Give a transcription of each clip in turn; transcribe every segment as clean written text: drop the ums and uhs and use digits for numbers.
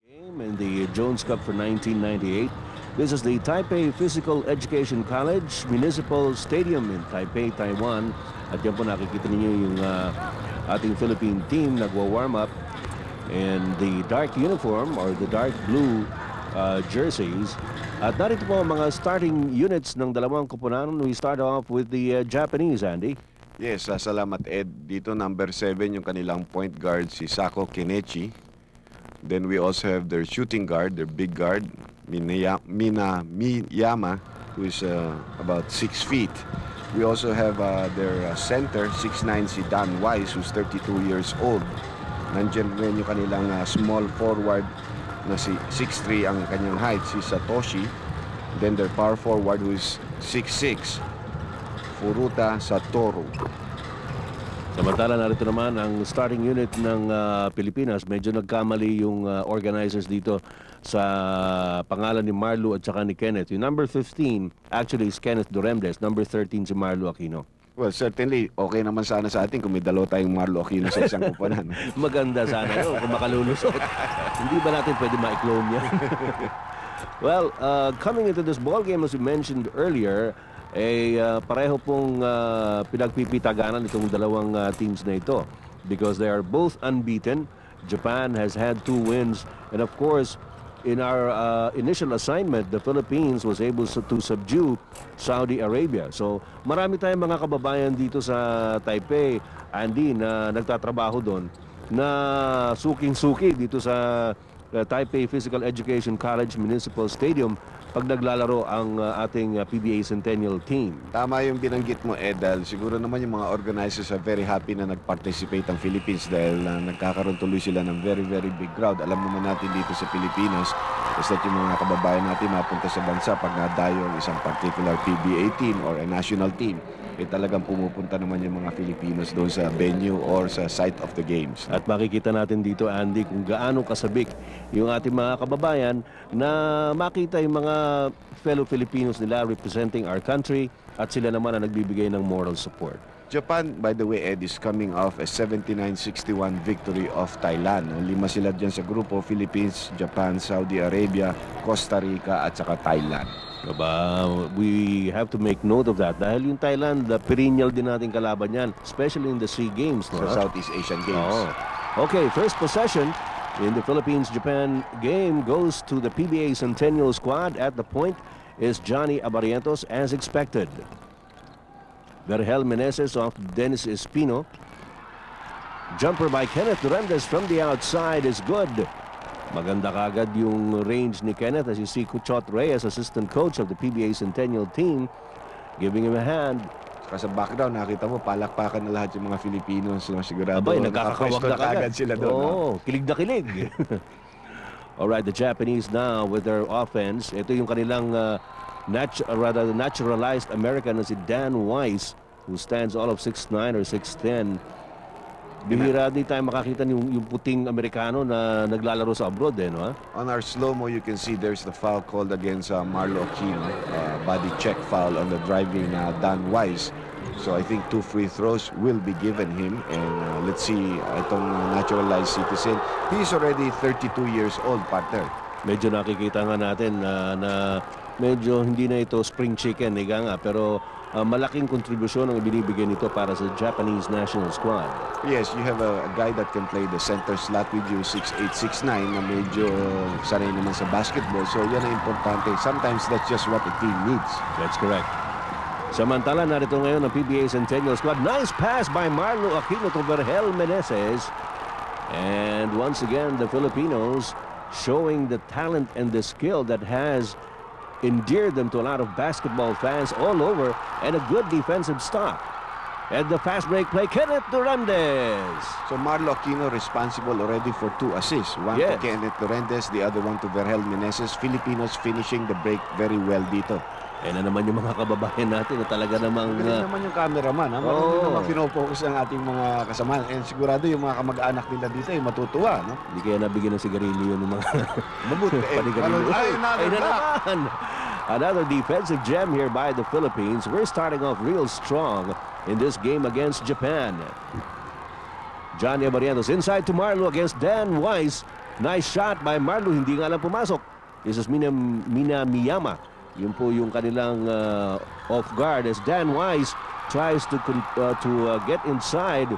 In the Jones Cup for 1998. This is the Taipei Physical Education College Municipal Stadium in Taipei, Taiwan. At yan po nakikita ninyo yung ating Philippine team nagwa-warm up in the dark uniform or the dark blue jerseys. At narito po ang mga starting units ng dalawang koponan. We start off with the Japanese, Andy. Yes, salamat Ed. Dito number 7 yung kanilang point guard si Sako Kenechi. Then we also have their shooting guard, their big guard, Miyama, who is about 6 feet. We also have their center, 6'9", si Dan Wise, who's 32 years old. Nandiyan rin yung kanilang small forward na si 6'3" ang kanyang height, si Satoshi. Then their power forward, who is 6'6", Furuta Satoru. Samantala narito naman ang starting unit ng Pilipinas. Medyo nagkamali yung organizers dito sa pangalan ni Marlou at saka ni Kenneth. Yung number 15 actually is Kenneth Duremdes. Number 13 si Marlou Aquino. Well, certainly, okay naman sana sa atin kung may dalawa tayong Marlou Aquino sa isang kuponan. Maganda sana yun kung makalulusot. Hindi ba natin pwede ma-clone yan? Well, coming into this ball game, as we mentioned earlier, pareho pong pinagpipitaganan itong dalawang teams na ito because they are both unbeaten. Japan has had 2 wins, and of course in our initial assignment the Philippines was able to subdue Saudi Arabia. So marami tayong mga kababayan dito sa Taipei, Andy, na nagtatrabaho doon na suking-suki dito sa Taipei Physical Education College Municipal Stadium pag naglalaro ang ating PBA Centennial team. Tama yung binanggit mo, Edal. Siguro naman yung mga organizers are very happy na nag-participate ang Philippines dahil nagkakaroon tuloy sila ng very, very big crowd. Alam naman natin dito sa Pilipinas, basta't yung mga kababayan natin mapunta sa bansa pag nadayo ang isang particular PBA team or a national team, talagang pumupunta naman yung mga Filipinos doon sa venue or sa site of the games. At makikita natin dito, Andy, kung gaano kasabik yung ating mga kababayan na makita yung mga fellow Filipinos nila representing our country at sila naman ang nagbibigay ng moral support. Japan, by the way, Ed, is coming off a 79-61 victory of Thailand. 5 sila dyan sa grupo: Philippines, Japan, Saudi Arabia, Costa Rica at saka Thailand. We have to make note of that dahil yung Thailand, perennial din natin kalaban yan, especially in the SEA Games. No? Sa Southeast Asian Games. Okay, first possession in the Philippines-Japan game goes to the PBA Centennial squad. At the point is Johnny Abarientos as expected. Vergel Meneses off Dennis Espino. Jumper by Kenneth Duremdes from the outside is good. Maganda kagad yung range ni Kenneth, as you see Kuchot Reyes, assistant coach of the PBA Centennial team, giving him a hand. Sa background, nakita mo, palakpakan na lahat yung mga Filipinos. Sigurado, abay, nagkakawag na kagad sila doon. Oo, kilig na kilig. Alright, the Japanese now with their offense. Ito yung kanilang naturalized American na si Dan Wise, who stands all of 6'9" or 6'10". Bihira di tayo makakita yung puting Amerikano na naglalaro sa abroad, no? On our slow-mo, you can see there's the foul called against Marlou Aquino. Body check foul on the driving Dan Wise. So I think 2 free throws will be given him. And let's see, itong naturalized citizen, he's already 32 years old, partner. Medyo nakikita nga natin na medyo hindi na ito spring chicken, nga, pero malaking kontribusyon ang ibinibigay nito para sa Japanese national squad. Yes, you have a guy that can play the center slot with you, 6'8", 6'9", na medyo sanay naman sa basketball. So yan ang importante. Sometimes that's just what a team needs. That's correct. Samantala, narito ngayon ang PBA Centennial squad. Nice pass by Marlou Aquino to Vergel Meneses. And once again, the Filipinos showing the talent and the skill that has endeared them to a lot of basketball fans all over, and a good defensive stop. And the fast break play, Kenneth Duremdes. So Marlou Aquino responsible already for 2 assists. One to Kenneth Duremdes, the other one to Vergel Meneses. Filipinos finishing the break very well dito. Eh na naman yung mga kababayan natin na talaga namang... Galing naman yung cameraman. Marunong naman pinopokus ang ating mga kasama. And sigurado yung mga kamag-anak nila dito ay matutuwa, no? Hindi kaya nabigyan ng sigarilyo ng mga... Mabuti. Ay, naman! Another defensive gem here by the Philippines. We're starting off real strong in this game against Japan. Johnny Abarientos inside to Marlou against Dan Wise. Nice shot by Marlou. Hindi nga lang pumasok. This is Minamiyama. Yun po yung kanilang off guard as Dan Wise tries to get inside.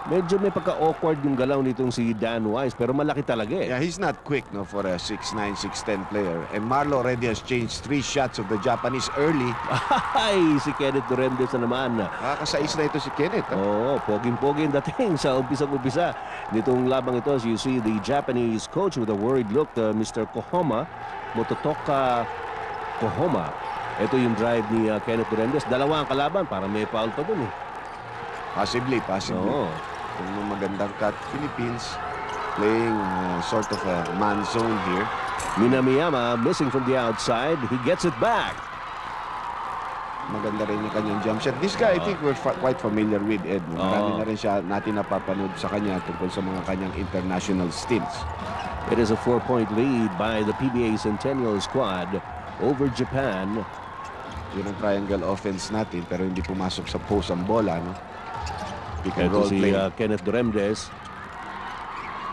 Medyo may pagka-awkward yung galaw nitong si Dan Wise, pero malaki talaga eh. Yeah, he's not quick no for a 6'9", 6'10 player. And Marlou already has changed 3 shots of the Japanese early. Ay, si Kenneth Duremdes na naman. Nakakasais na ito si Kenneth. Oo, poging-poging dating sa umpisang-umpisa nitong labang ito. As you see the Japanese coach with a worried look, Mr. Kohoma, Mototoka Kohoma. Ito yung drive ni Kenneth Duremdes. Dalawa ang kalaban, para may foul pa dun eh. Possibly. Oo. Kung magandang cut, Philippines playing sort of a man zone here. Minamiyama missing from the outside. He gets it back. Maganda rin yung kanyang jump shot. This guy, I think we're quite familiar with, Ed. Marami na rin siya natin napapanood sa kanya tungkol sa mga kanyang international stints. It is a 4-point lead by the PBA Centennial squad over Japan. Yun ang triangle offense natin, pero hindi pumasok sa post ang bola, no? Ito si Kenneth Duremdes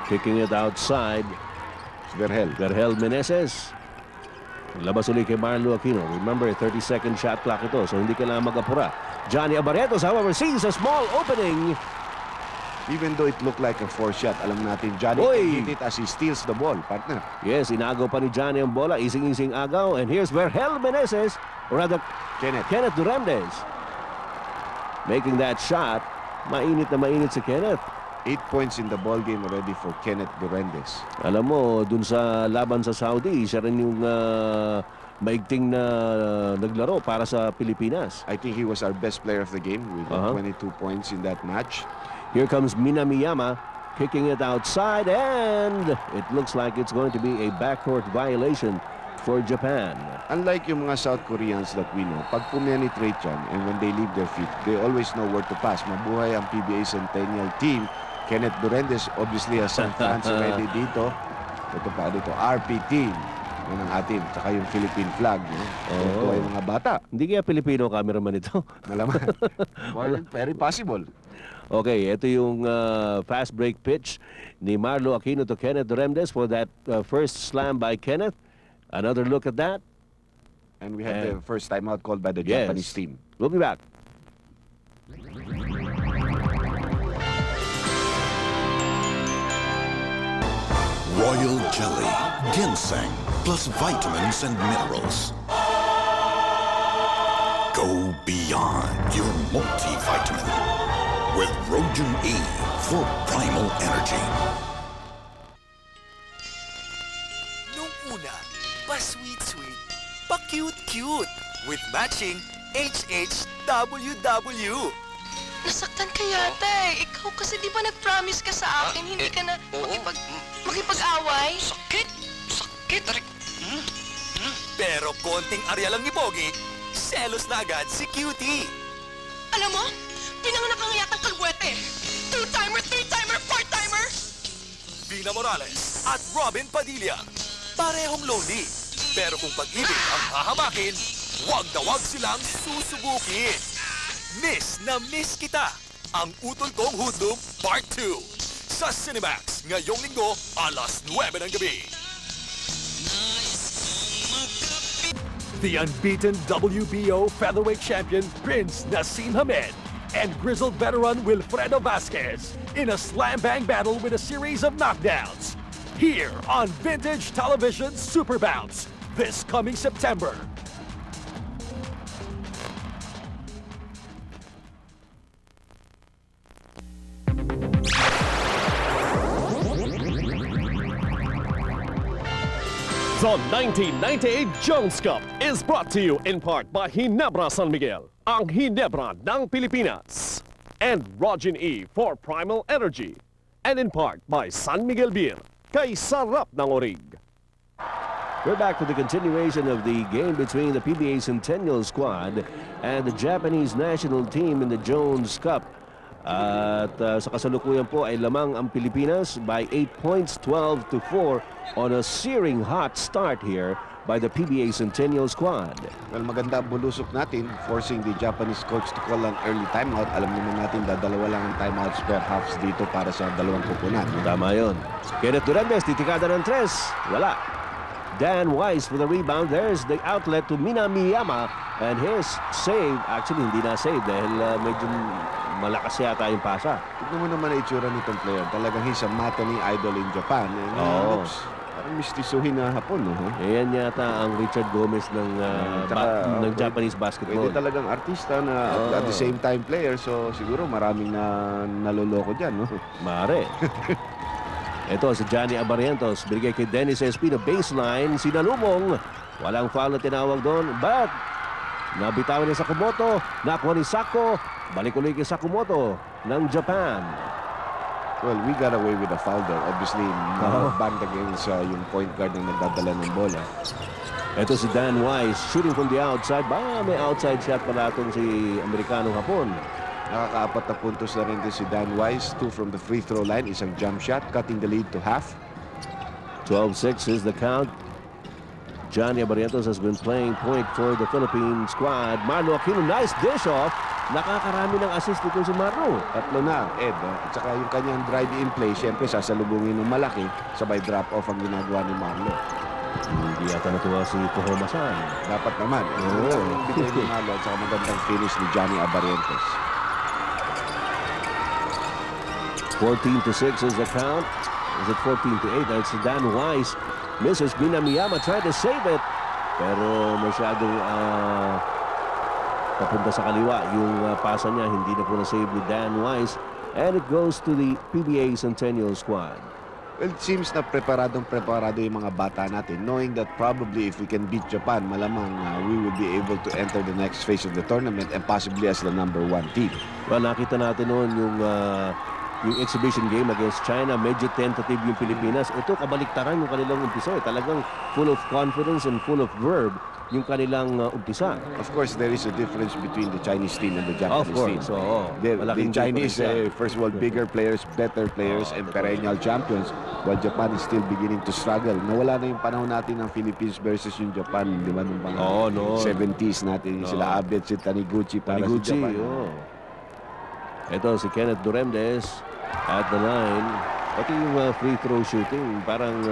kicking it outside. Vergel Meneses. Labas ulit kay Marlou Aquino. Remember, 30-second shot clock ito, so hindi kailangan mag-apura. Johnny Abarretos, however, sees a small opening. Even though it looked like a 4 shot, alam natin Johnny can hit it as he steals the ball, partner. Yes, inagaw pa ni Johnny ang bola. Ising-ising agaw. And here's Vergel Meneses, or rather, Kenneth Duremdes making that shot. Mainit na mainit si Kenneth. 8 points in the ball game already for Kenneth Duremdes. Alam mo, dun sa laban sa Saudi, siya rin yung maigting na naglaro para sa Pilipinas. I think he was our best player of the game with 22 points in that match. Here comes Minamiyama kicking it outside, and it looks like it's going to be a backcourt violation for Japan. Unlike yung mga South Koreans that we know, pag pumenetrate yan and when they leave their feet, they always know where to pass. Mabuhay ang PBA Centennial team. Kenneth Duremdes obviously has some fans already dito. Ito pa dito, RP team. Yan ang atin, tsaka yung Philippine flag. No? Ito yung mga bata. Hindi kaya Pilipino cameraman ito? Malaman. Very possible. Okay, ito yung fast break pitch ni Marlou Aquino to Kenneth Duremdes for that first slam by Kenneth. Another look at that. And we have the first timeout called by the Japanese team. We'll be back. Royal Jelly, ginseng, plus vitamins and minerals. Go beyond your multivitamin with Rogen E for primal energy. Pa-sweet-sweet, pa-cute-cute, with matching HHWW. Nasaktan ka yata eh. Ikaw kasi di ba nag-promise ka sa akin, hindi ka na makipag-away? Sakit, arik. Pero konting arya lang ni Pogi, selos na agad si Cutie. Alam mo, pinanganak ang yatang kalbuete. Two-timer, three-timer, four-timer. Vina Morales at Robin Padilla, parehong lonely. Pero kung pag-ibig ang hahamakin, wag na wag silang susubukin. Miss na miss kita, ang utol kong hudlum Part 2 sa Cinemax ngayong linggo alas 9 ng gabi. The unbeaten WBO featherweight champion Prince Naseem Hamed and grizzled veteran Wilfredo Vasquez in a slam-bang battle with a series of knockdowns. Here on Vintage Television Super Bounce this coming September. The 1998 Jones Cup is brought to you in part by Ginebra San Miguel, ang Ginebra ng Pilipinas, and Rogen E for Primal Energy, and in part by San Miguel Beer, kay sarap ng orig. We're back to the continuation of the game between the PBA Centennial squad and the Japanese national team in the Jones Cup. At sa kasalukuyan po ay lamang ang Pilipinas by 8 points, 12-4 on a searing hot start here by the PBA Centennial squad. Well, maganda ang bulusok natin, forcing the Japanese coach to call an early timeout. Alam naman natin, dalawa lang ang timeouts per halves dito para sa dalawang kupunan. Tama yun. Kenneth Durandes, titikada ng 3. Wala. Dan Weiss for the rebound. There's the outlet to Minamiyama. And his save, actually hindi na save dahil medyo malakas yata yung pasa. Tignan mo naman ang itsura nitong player. Talagang he's a matani idol in Japan. And looks parang mistisuhin na hapon. Ayan yata ang Richard Gomez ng Japanese basketball. Pwede talagang artista na at the same time player. So siguro maraming naloloko dyan. Mare. Ito si Johnny Abarientos. Binigay kay Dennis Espino. Baseline. Sinalumong. Walang foul na tinawag doon. But nabitawan ni Sakamoto. Nakuha ni Sako. Balik ulit kay Sakamoto ng Japan. Well, we got away with a foul there. Obviously, banned against yung point guard na nagdadala ng bola. Ito si Dan Weiss shooting from the outside. May outside shot pala itong si Amerikanong Hapon. Nakaka-4 na puntos na rin din si Dan Weiss. 2 from the free throw line. Isang jump shot, cutting the lead to half. 12-6 is the count. Johnny Abarientos has been playing point for the Philippine squad. Marlou Aquino, nice dish off. Nakakarami ng assist dito si Marlou. 3 na, Ed. At saka yung kanyang drive-in play, siyempre sasalubungin ng malaki. Sabay drop-off ang ginagawa ni Marlou. Hindi yata natuwa si Tomas-san. Dapat naman. Yung bigay ni Marlou at saka magandang finish ni Johnny Abarientos. 14-6 is the count. Is it 14-8? It's Dan Weiss. Misses Minamiyama, tried to save it. Pero masyadong papunta sa kaliwa. Yung pasa niya, hindi na po na-save ni Dan Weiss. And it goes to the PBA Centennial squad. Well, it seems na preparado yung mga bata natin, knowing that probably if we can beat Japan, malamang we will be able to enter the next phase of the tournament and possibly as the #1 team. Well, nakita natin noon yung exhibition game against China, medyo tentative yung Pilipinas. Ito, kabaliktaran yung kanilang umpisa. Talagang full of confidence and full of verb yung kanilang umpisa. Of course, there is a difference between the Chinese team and the Japanese team. Of course, The Chinese, first of all, bigger players, better players, and perennial champions, while Japan is still beginning to struggle. Nawala na yung panahon natin ng Philippines versus yung Japan, di ba? Nung mga 70s natin, sila Abed, si Taniguchi para sa Japan. Ito si Kenneth Durandes at the line. Pati yung free throw shooting, parang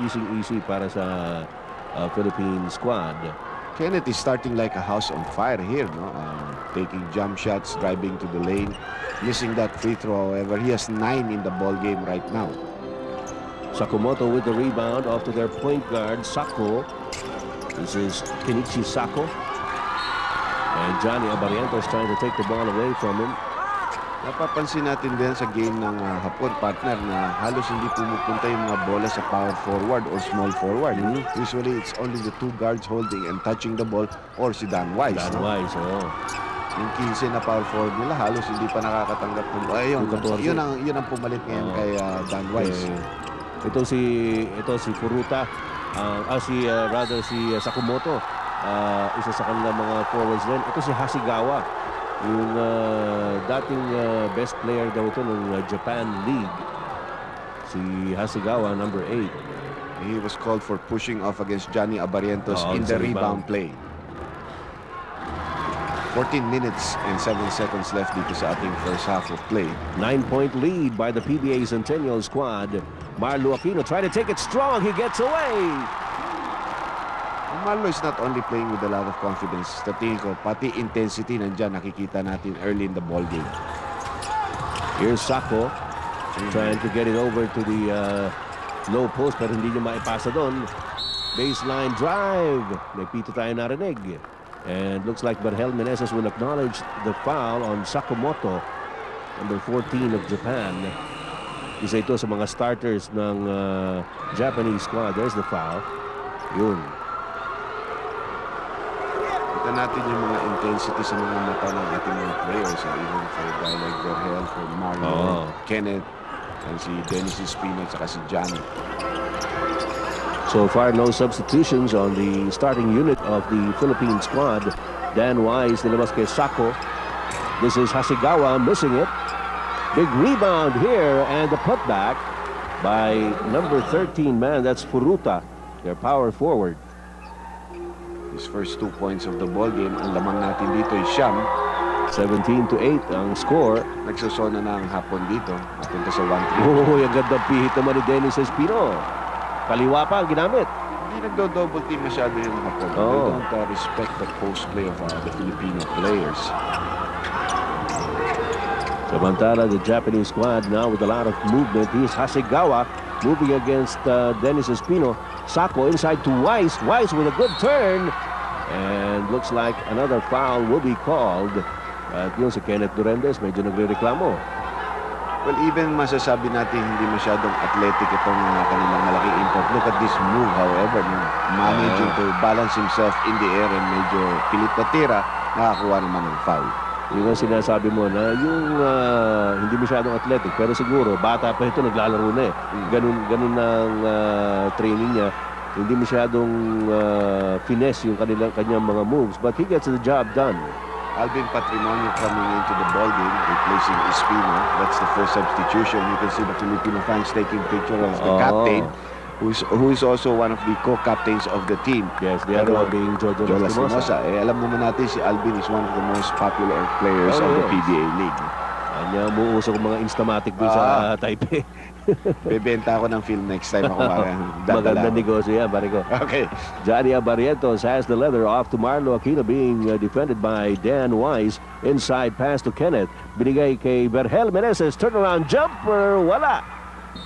easy para sa Philippine squad. Kenneth is starting like a house on fire here, no? Taking jump shots, driving to the lane, missing that free throw. However, he has 9 in the ball game right now. Sakamoto with the rebound off to their point guard, Sako. This is Kenichi Sako. And Johnny Abarientos trying to take the ball away from him. Napapansin natin din sa game ng Hapon, partner, na halos hindi pumupunta yung mga bola sa power forward or small forward. Usually, it's only the 2 guards holding and touching the ball or si Dan Weiss. Weiss, Yung 15 na power forward nila, halos hindi pa nakakatanggap ng bola. Yun ang pumalit ngayon kay Dan Weiss. Ito si Furuta, si Sakamoto. Isa sa kanilang mga forwards din. Ito si Hasegawa. Yung dating best player daw ito ng Japan League. Si Hasegawa, number 8. He was called for pushing off against Johnny Abarientos in the rebound play. 14 minutes and 7 seconds left dito sa ating first half of play. 9-point lead by the PBA Centennial squad. Marlou Aquino trying to take it strong. He gets away. Marlou is not only playing with a lot of confidence. Sa tingin ko, pati intensity nandyan nakikita natin early in the ball game. Here's Sako trying to get it over to the low post pero hindi niya maipasa doon. Baseline drive. May pito tayo narinig. And looks like Vergel Meneses will acknowledge the foul on Sakamoto, number 14 of Japan. Isa ito sa mga starters ng Japanese squad. There's the foul. Yun. Kita natin yung mga intensity sa mga mata ng ating mga players. Even for a guy like Vergel, for Marlou, Kenneth, and si Dennis Espino, at saka si Johnny. So far, no substitutions on the starting unit of the Philippine squad. Dan Weiss, nilabas kay Sako. This is Hasegawa missing it. Big rebound here, and the putback by number 13 man. That's Furuta, their power forward. His first 2 points of the ball game. Ang lamang natin dito ay siyam. 17-8 ang score. Nagsosona na ang hapon dito. Napunta sa 1-3. Oh, yung ganda pihit naman ni Dennis Espino. Kaliwa pa ang ginamit. Hindi nagdo-double team masyado yung hapon. Oh. They don't respect the post play of the Filipino players. Samantala, the Japanese squad now with a lot of movement. Here's Hasegawa moving against Dennis Espino. Sako inside to Weiss. Weiss with a good turn. And looks like another foul will be called. At yung si Kenneth Durendes medyo nagre-reklamo. Well, even masasabi natin hindi masyadong athletic itong kanilang malaking import. Look at this move, however, managing to balance himself in the air and medyo pilit na tira, nakakuha naman ng foul. Yung ang sinasabi mo na yung hindi masyadong athletic, pero siguro bata pa ito, naglalaro na eh. Ganun ang training niya. Hindi masyadong finesse yung kanyang mga moves, but he gets the job done. Alvin Patrimonio coming into the ball game, replacing Espino. That's the first substitution. You can see the Filipino fans taking picture of the captain, who is also one of the co-captains of the team. Yes, the other one being Jojo Lastimosa. Alam naman natin si Alvin is one of the most popular players of the PBA League. Kanya umuusok mga Instamatic doon sa Taipei. Bebenta ako ng film next time ako Maganda negosyo yan, pare ko. Okay. Johnny Barrientos has the leather off to Marlou. Aquino being defended by Dan Wise. Inside pass to Kenneth. Binigay kay Vergel. Meneses, turnaround jumper. Wala.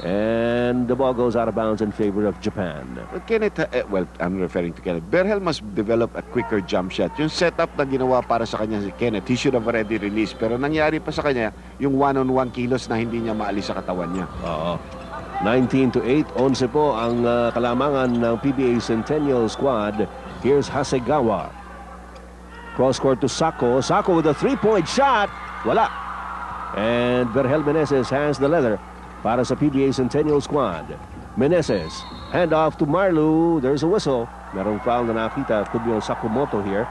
And the ball goes out of bounds in favor of Japan. But Kenneth, well, I'm referring to Kenneth. Vergel must develop a quicker jump shot. Yung setup na ginawa para sa kanya si Kenneth, he should have already released. Pero nangyari pa sa kanya, yung one-on-one kilos na hindi niya maalis sa katawan niya. Oo. 19-8, 11 po ang kalamangan ng PBA Centennial squad. Here's Hasegawa. Cross court to Sako. Sako with a three-point shot. Wala. And Vergel Meneses has the leather para sa PBA Centennial squad. Meneses, hand off to Marlou. There's a whistle. Merong foul na nakita. Could be on Sakamoto here.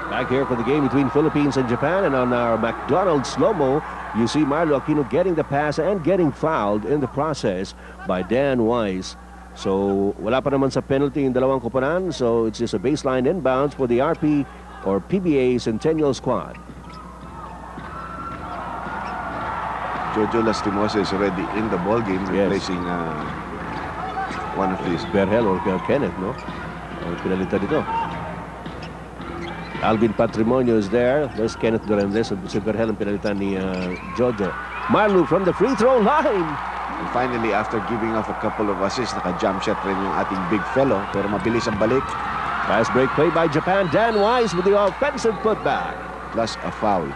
Back here for the game between Philippines and Japan. And on our McDonald's slow-mo, you see Marlou Aquino getting the pass and getting fouled in the process by Dan Wise. So, wala pa naman sa penalty yung dalawang koponan. So, it's just a baseline inbounds for the RP or PBA Centennial squad. Jojo Lastimosa is already in the ball game, replacing one of these. Vergel or Kenneth, no? Pinalitan dito. Alvin Patrimonio is there. There's Kenneth Durendes. Si Vergel ang pinalitan ni Jojo. Marlou from the free throw line. And finally, after giving off a couple of assists, naka-jump shot rin yung ating big fellow. Pero mabilis ang balik. Fast break play by Japan. Dan Wise with the offensive putback. Plus a foul.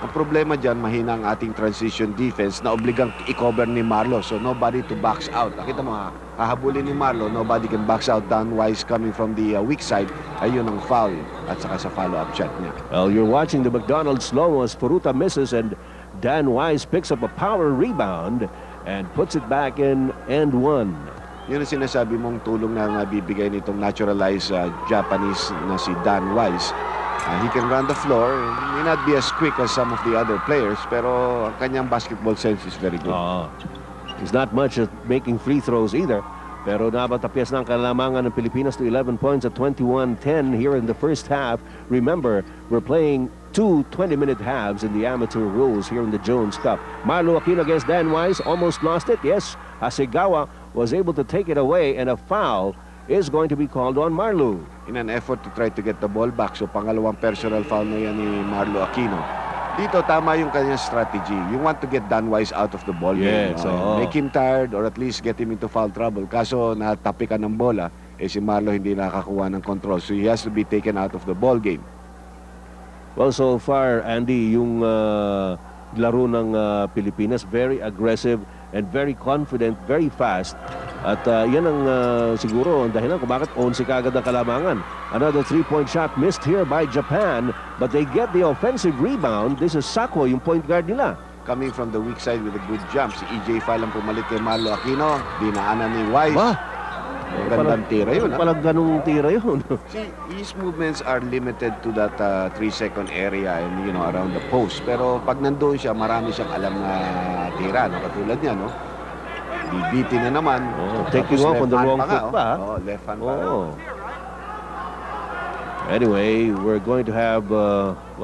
Ang problema dyan, mahina ang ating transition defense na obligang i-cover ni Marlou. So nobody to box out. Nakita mo, hahabulin ni Marlou, nobody can box out. Dan Wise coming from the weak side, ayun ang foul. At saka sa follow-up shot niya. Well, you're watching the McDonald's slow as Furuta misses and Dan Wise picks up a power rebound and puts it back in end one. Yun ang sinasabi mong tulong na nabibigay nitong naturalized Japanese na si Dan Wise. He can run the floor. He may not be as quick as some of the other players, pero ang kanyang basketball sense is very good. He's not much at making free throws either. Pero nabatapyas ng kalamangan ng Pilipinas to 11 points at 21-10 here in the first half. Remember, we're playing two 20-minute halves in the amateur rules here in the Jones Cup. Marlou Aquino against Dan Wise, almost lost it. Yes, Hasegawa was able to take it away, and a foul is going to be called on Marlou. In an effort to try to get the ball back. So pangalawang personal foul na yan ni Marlou Aquino. Dito tama yung kanyang strategy. You want to get Dan Wise out of the ball game. Make him tired or at least get him into foul trouble. Kaso natapi ka ng bola, si Marlou hindi nakakuha ng control. So he has to be taken out of the ball game. Well, so far, Andy, yung laro ng Pilipinas, very aggressive and very confident, very fast. At yan ang siguro ang dahilan kung bakit 11 kagad ang kalamangan. Another three-point shot missed here by Japan, but they get the offensive rebound. This is Sako, yung point guard nila. Coming from the weak side with a good jump. Si Feihl ang pumalit kay Marlou Aquino. Dinaanan ni Wise. Gandang tira yun. Palang ganung tira yun. See, his movements are limited to that 3-second area and around the post. Pero pag nandoon siya, marami siyang alam na tira, no? Katulad niya, no? Bibitin na naman. Taking off on the wrong foot pa. Left hand pa. Anyway, we're going to have,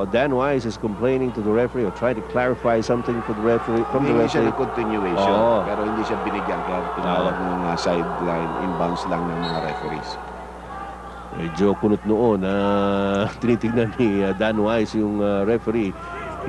Dan Wise is complaining to the referee or trying to clarify something for the referee, from the Hindi siya referee. ng continuation, pero hindi siya binigyan. Kaya tinawag ng sideline, inbounds lang ng mga referees. Medyo kunot noon na tinitignan ni Dan Wise yung referee.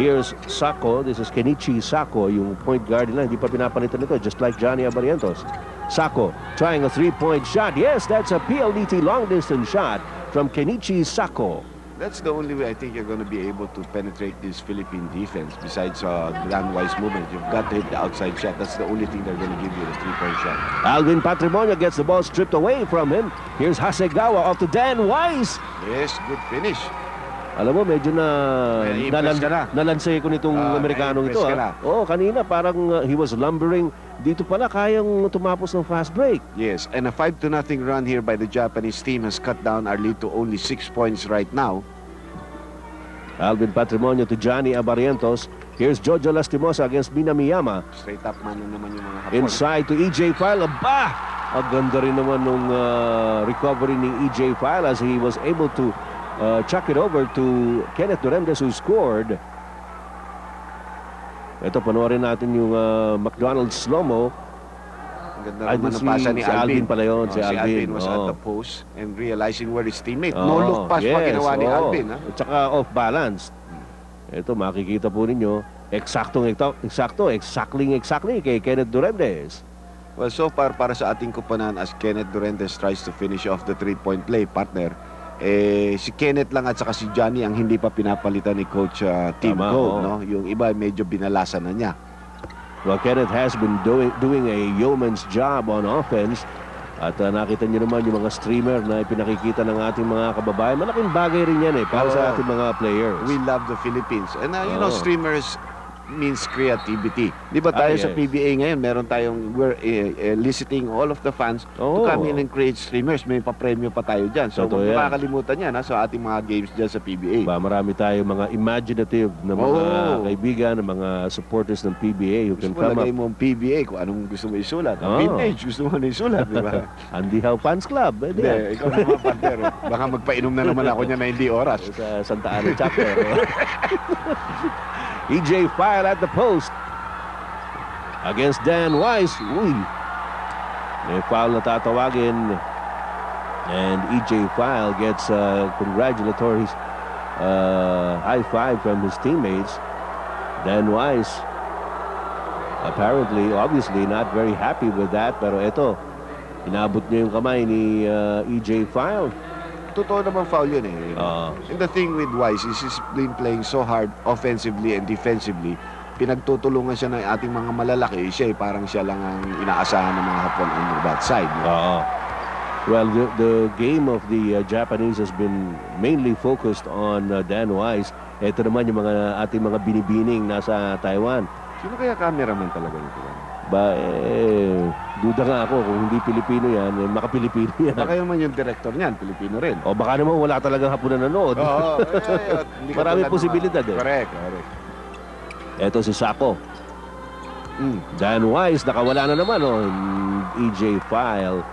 Here's Sako. This is Kenichi Sako, yung point guard nila. Hindi pa pinapalitan nito, just like Johnny Abarientos. Sako trying a three-point shot. Yes, that's a PLDT long-distance shot from Kenichi Sako. That's the only way I think you're going to be able to penetrate this Philippine defense. Besides Dan Wise movement, you've got to hit the outside shot. That's the only thing they're going to give you, the three-point shot. Alvin Patrimonio gets the ball stripped away from him. Here's Hasegawa off to Dan Wise. Yes, good finish. Alam mo, medyo nalansay ko nitong Amerikanong ito. Kanina parang he was lumbering. Dito pala kayang tumapos ng fast break. Yes, and a 5-0 run here by the Japanese team has cut down our lead to only 6 points right now. Alvin Patrimonio to Johnny Abarientos. Here's Jojo Lastimosa against Minamiyama. Straight up man naman yung mga Hapon. Inside to EJ Feihl. Ang ganda rin naman nung recovery ni EJ Feihl as he was able to chuck it over to Kenneth Duremdes who scored. Ito, panoorin natin yung McDonald's slow-mo. Ang ganda naman ng pasa ni Alvin. Pala yun, si Alvin. Was at the post and realizing where his teammate. No-look pass pa ginawa ni Alvin. At saka off-balance. Ito, makikita po ninyo. Exactly kay Kenneth Duremdes. Well, so far, para sa ating kupanan, as Kenneth Duremdes tries to finish off the three-point play, partner, si Kenneth lang at saka si Johnny ang hindi pa pinapalitan ni Coach Team Gold. No? Yung iba medyo binalasan na niya. Well, Kenneth has been doing a yeoman's job on offense. At nakita niyo naman yung mga streamer na ipinakikita ng ating mga kababayan. Malaking bagay rin yan para sa ating mga players. We love the Philippines. And you know, streamers means creativity. Di ba tayo sa PBA ngayon, meron tayong, we're eliciting all of the fans to come in and create streamers. May papremyo pa tayo dyan. So, huwag makakalimutan yan sa ating mga games dyan sa PBA. Marami tayong mga imaginative na mga kaibigan, na mga supporters ng PBA who can come up. Lagay mo ang PBA kung anong gusto mo isulat. Vintage, gusto mo na isulat, di ba? Andihaw Fans Club. Hindi, ikaw naman, partner. Baka magpainom na naman ako niya na hindi oras. Sa Santa Ana chapter. EJ Feihl at the post against Dan Wise. May foul na tatawagin, and EJ Feihl gets congratulatory high five from his teammates. Dan Wise apparently, obviously not very happy with that, pero ito, inabot niya yung kamay ni EJ Feihl. Totoo naman foul yun And the thing with Wise is he's been playing so hard offensively and defensively. Pinagtutulungan siya ng ating mga malalaki. Parang siya lang ang inaasahan ng mga Hapon on that side. Well, the game of the Japanese has been mainly focused on Dan Wise. Ito naman yung ating mga binibining nasa Taiwan. Sino kaya cameraman talaga nito? Duda nga ako kung hindi Pilipino yan, maka-Pilipino yan. Baka naman yung director niyan, Pilipino rin. O baka naman wala talagang Hapon na nanood. Marami posibilidad Correct. Eto si Sako. Dan Wise, nakawala na naman. EJ Feihl,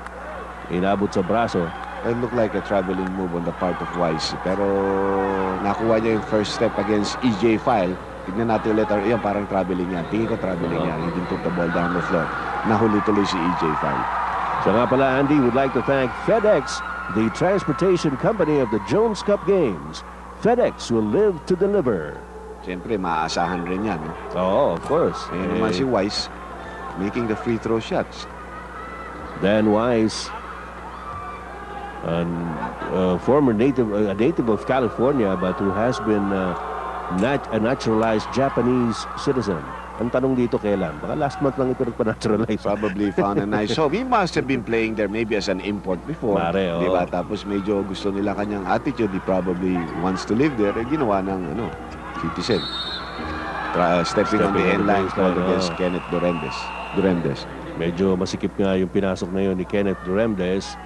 inabot sa braso. It looked like a traveling move on the part of Wise. Pero nakuha niya yung first step against EJ Feihl. Tignan natin ulit. Yan, parang traveling yan. Tingin ko traveling yan. He didn't took the ball down the floor. Nahuli tuloy si EJ Feihl. So nga pala, Andy, would like to thank FedEx, the transportation company of the Jones Cup Games. FedEx will live to deliver. Siyempre, maaasahan rin yan. Of course. Ngayon naman si Wise, making the free throw shots. Dan Wise, former native of California, but who has been a naturalized Japanese citizen. Ang tanong dito kailan? Baka last month lang ito nagpa-naturalize. Probably found a nice home. He must have been playing there maybe as an import before. Diba? Tapos medyo gusto nila kanyang attitude. He probably wants to live there. Ginawa ng citizen. Stepping on the end line against Kenneth Duremdes. Medyo masikip nga yung pinasok na yun ni Kenneth Duremdes.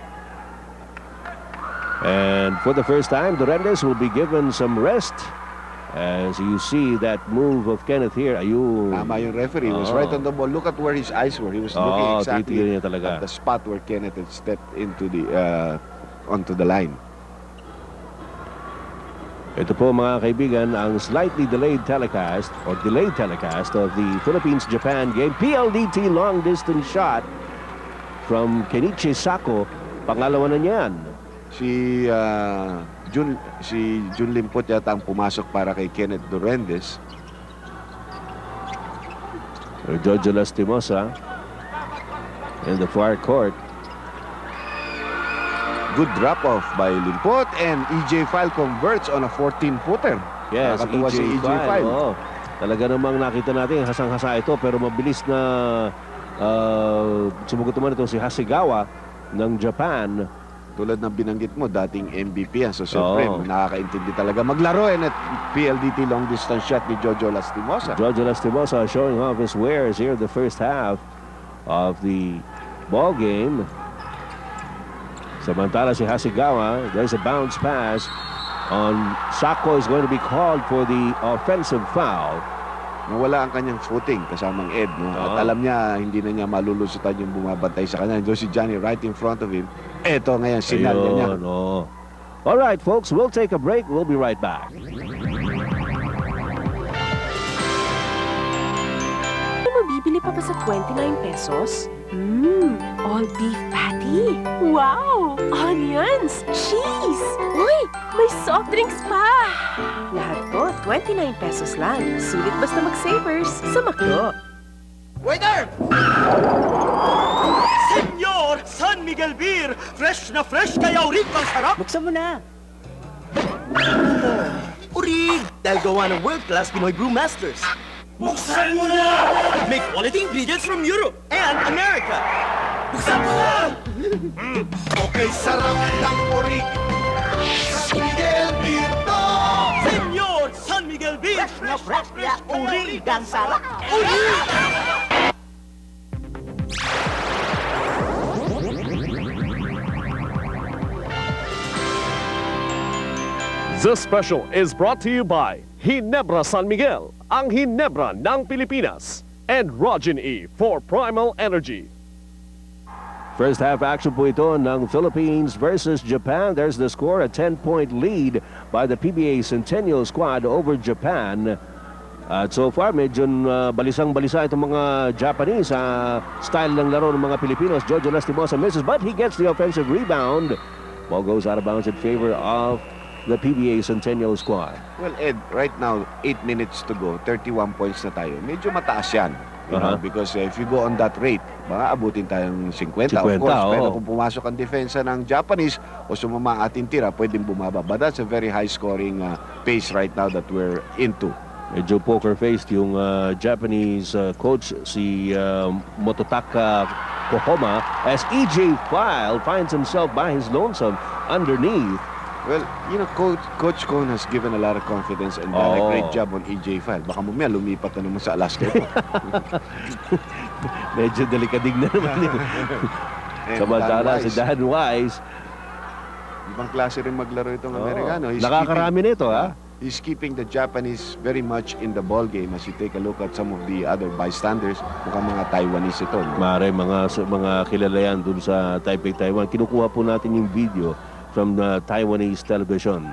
And for the first time, Duremdes will be given some rest As you see that move of Kenneth here, ayun. Tama yung referee. He was right on the ball. Look at where his eyes were. He was looking exactly titignan niya talaga. at the spot where Kenneth had stepped into the onto the line. Ito po mga kaibigan, ang slightly delayed telecast or delayed telecast of the Philippines-Japan game. PLDT long distance shot from Kenichi Sako. Pangalawa na niyan. Si Jun Limpot yata ang pumasok para kay Kenneth Durendes. Jojo Lastimosa in the far court. Good drop-off by Limpot, and Feihl converts on a 14-footer. Yes, Nakakatuwa si Feihl. Oh, talaga namang nakita natin hasang-hasa ito, pero mabilis na sumugot naman ito si Hasegawa ng Japan. Tulad ng binanggit mo, dating MVP yan. So, siyempre, nakakaintindi talaga maglaro. And at PLDT long distance shot ni Jojo Lastimosa. Jojo Lastimosa showing off his wares here in the first half of the ball game. Samantala si Hasegawa, there's a bounce pass on Sako is going to be called for the offensive foul. Nawala ang kanyang footing kasamang Ed. No? At alam niya, hindi na niya malulusutan yung bumabantay sa kanya. Doon si Johnny right in front of him. Eto ngayon, sinal niya. No. All right, folks, we'll take a break. We'll be right back. Mabibili pa ba sa 29 pesos? All beef patty. Wow! Onions! Cheese! Uy! May soft drinks pa! Lahat po, 29 pesos lang. Sulit basta mag-savers sa McDo. Waiter! Senyor! San Miguel Beer! Fresh na fresh kaya urig pang sarap! Buksan mo na! Urig! Dahil gawa ng world-class Pinoy Brewmasters. Buksan mo na! May quality ingredients from Europe and America. Buksan mo na! Okay, sarap ng urig. San Miguel Beer to! Senyor! San Miguel Beer! Fresh na fresh kaya urig ang sarap! Urig! This special is brought to you by Ginebra San Miguel, ang Ginebra ng Pilipinas, and Rogen E for Primal Energy. First half action po ito ng Philippines versus Japan. There's the score, a 10-point lead by the PBA Centennial squad over Japan. At so far, medyo balisang-balisa itong mga Japanese sa style ng laro ng mga Pilipinos. Jojo Lastimosa misses, but he gets the offensive rebound. Ball goes out of bounds in favor of the PBA Centennial squad. Well, Ed, right now, 8 minutes to go, 31 points na tayo. Medyo mataas yan. You know, because if you go on that rate, baka abutin tayong 50 of course. Pero kung pumasok ang depensa ng Japanese o sumama ang ating tira, pwedeng bumaba. But that's a very high-scoring pace right now that we're into. Medyo poker-faced yung Japanese coach, si Mototaka Kohoma, as Feihl finds himself by his lonesome underneath. Well, you know, Coach Kohn has given a lot of confidence and done a great job on Feihl. Baka mamaya lumipat na naman sa Alaska ito. Medyo delikadig na naman yun. Samantala si Dan Wise. Ibang klase rin maglaro itong Amerikano. Nakakarami nito, ha? He's keeping the Japanese very much in the ball game. As you take a look at some of the other bystanders, mukhang mga Taiwanese ito. No? Mare, mga kilala yan dun sa Taipei, Taiwan. Kinukuha po natin yung video from the Taiwanese television.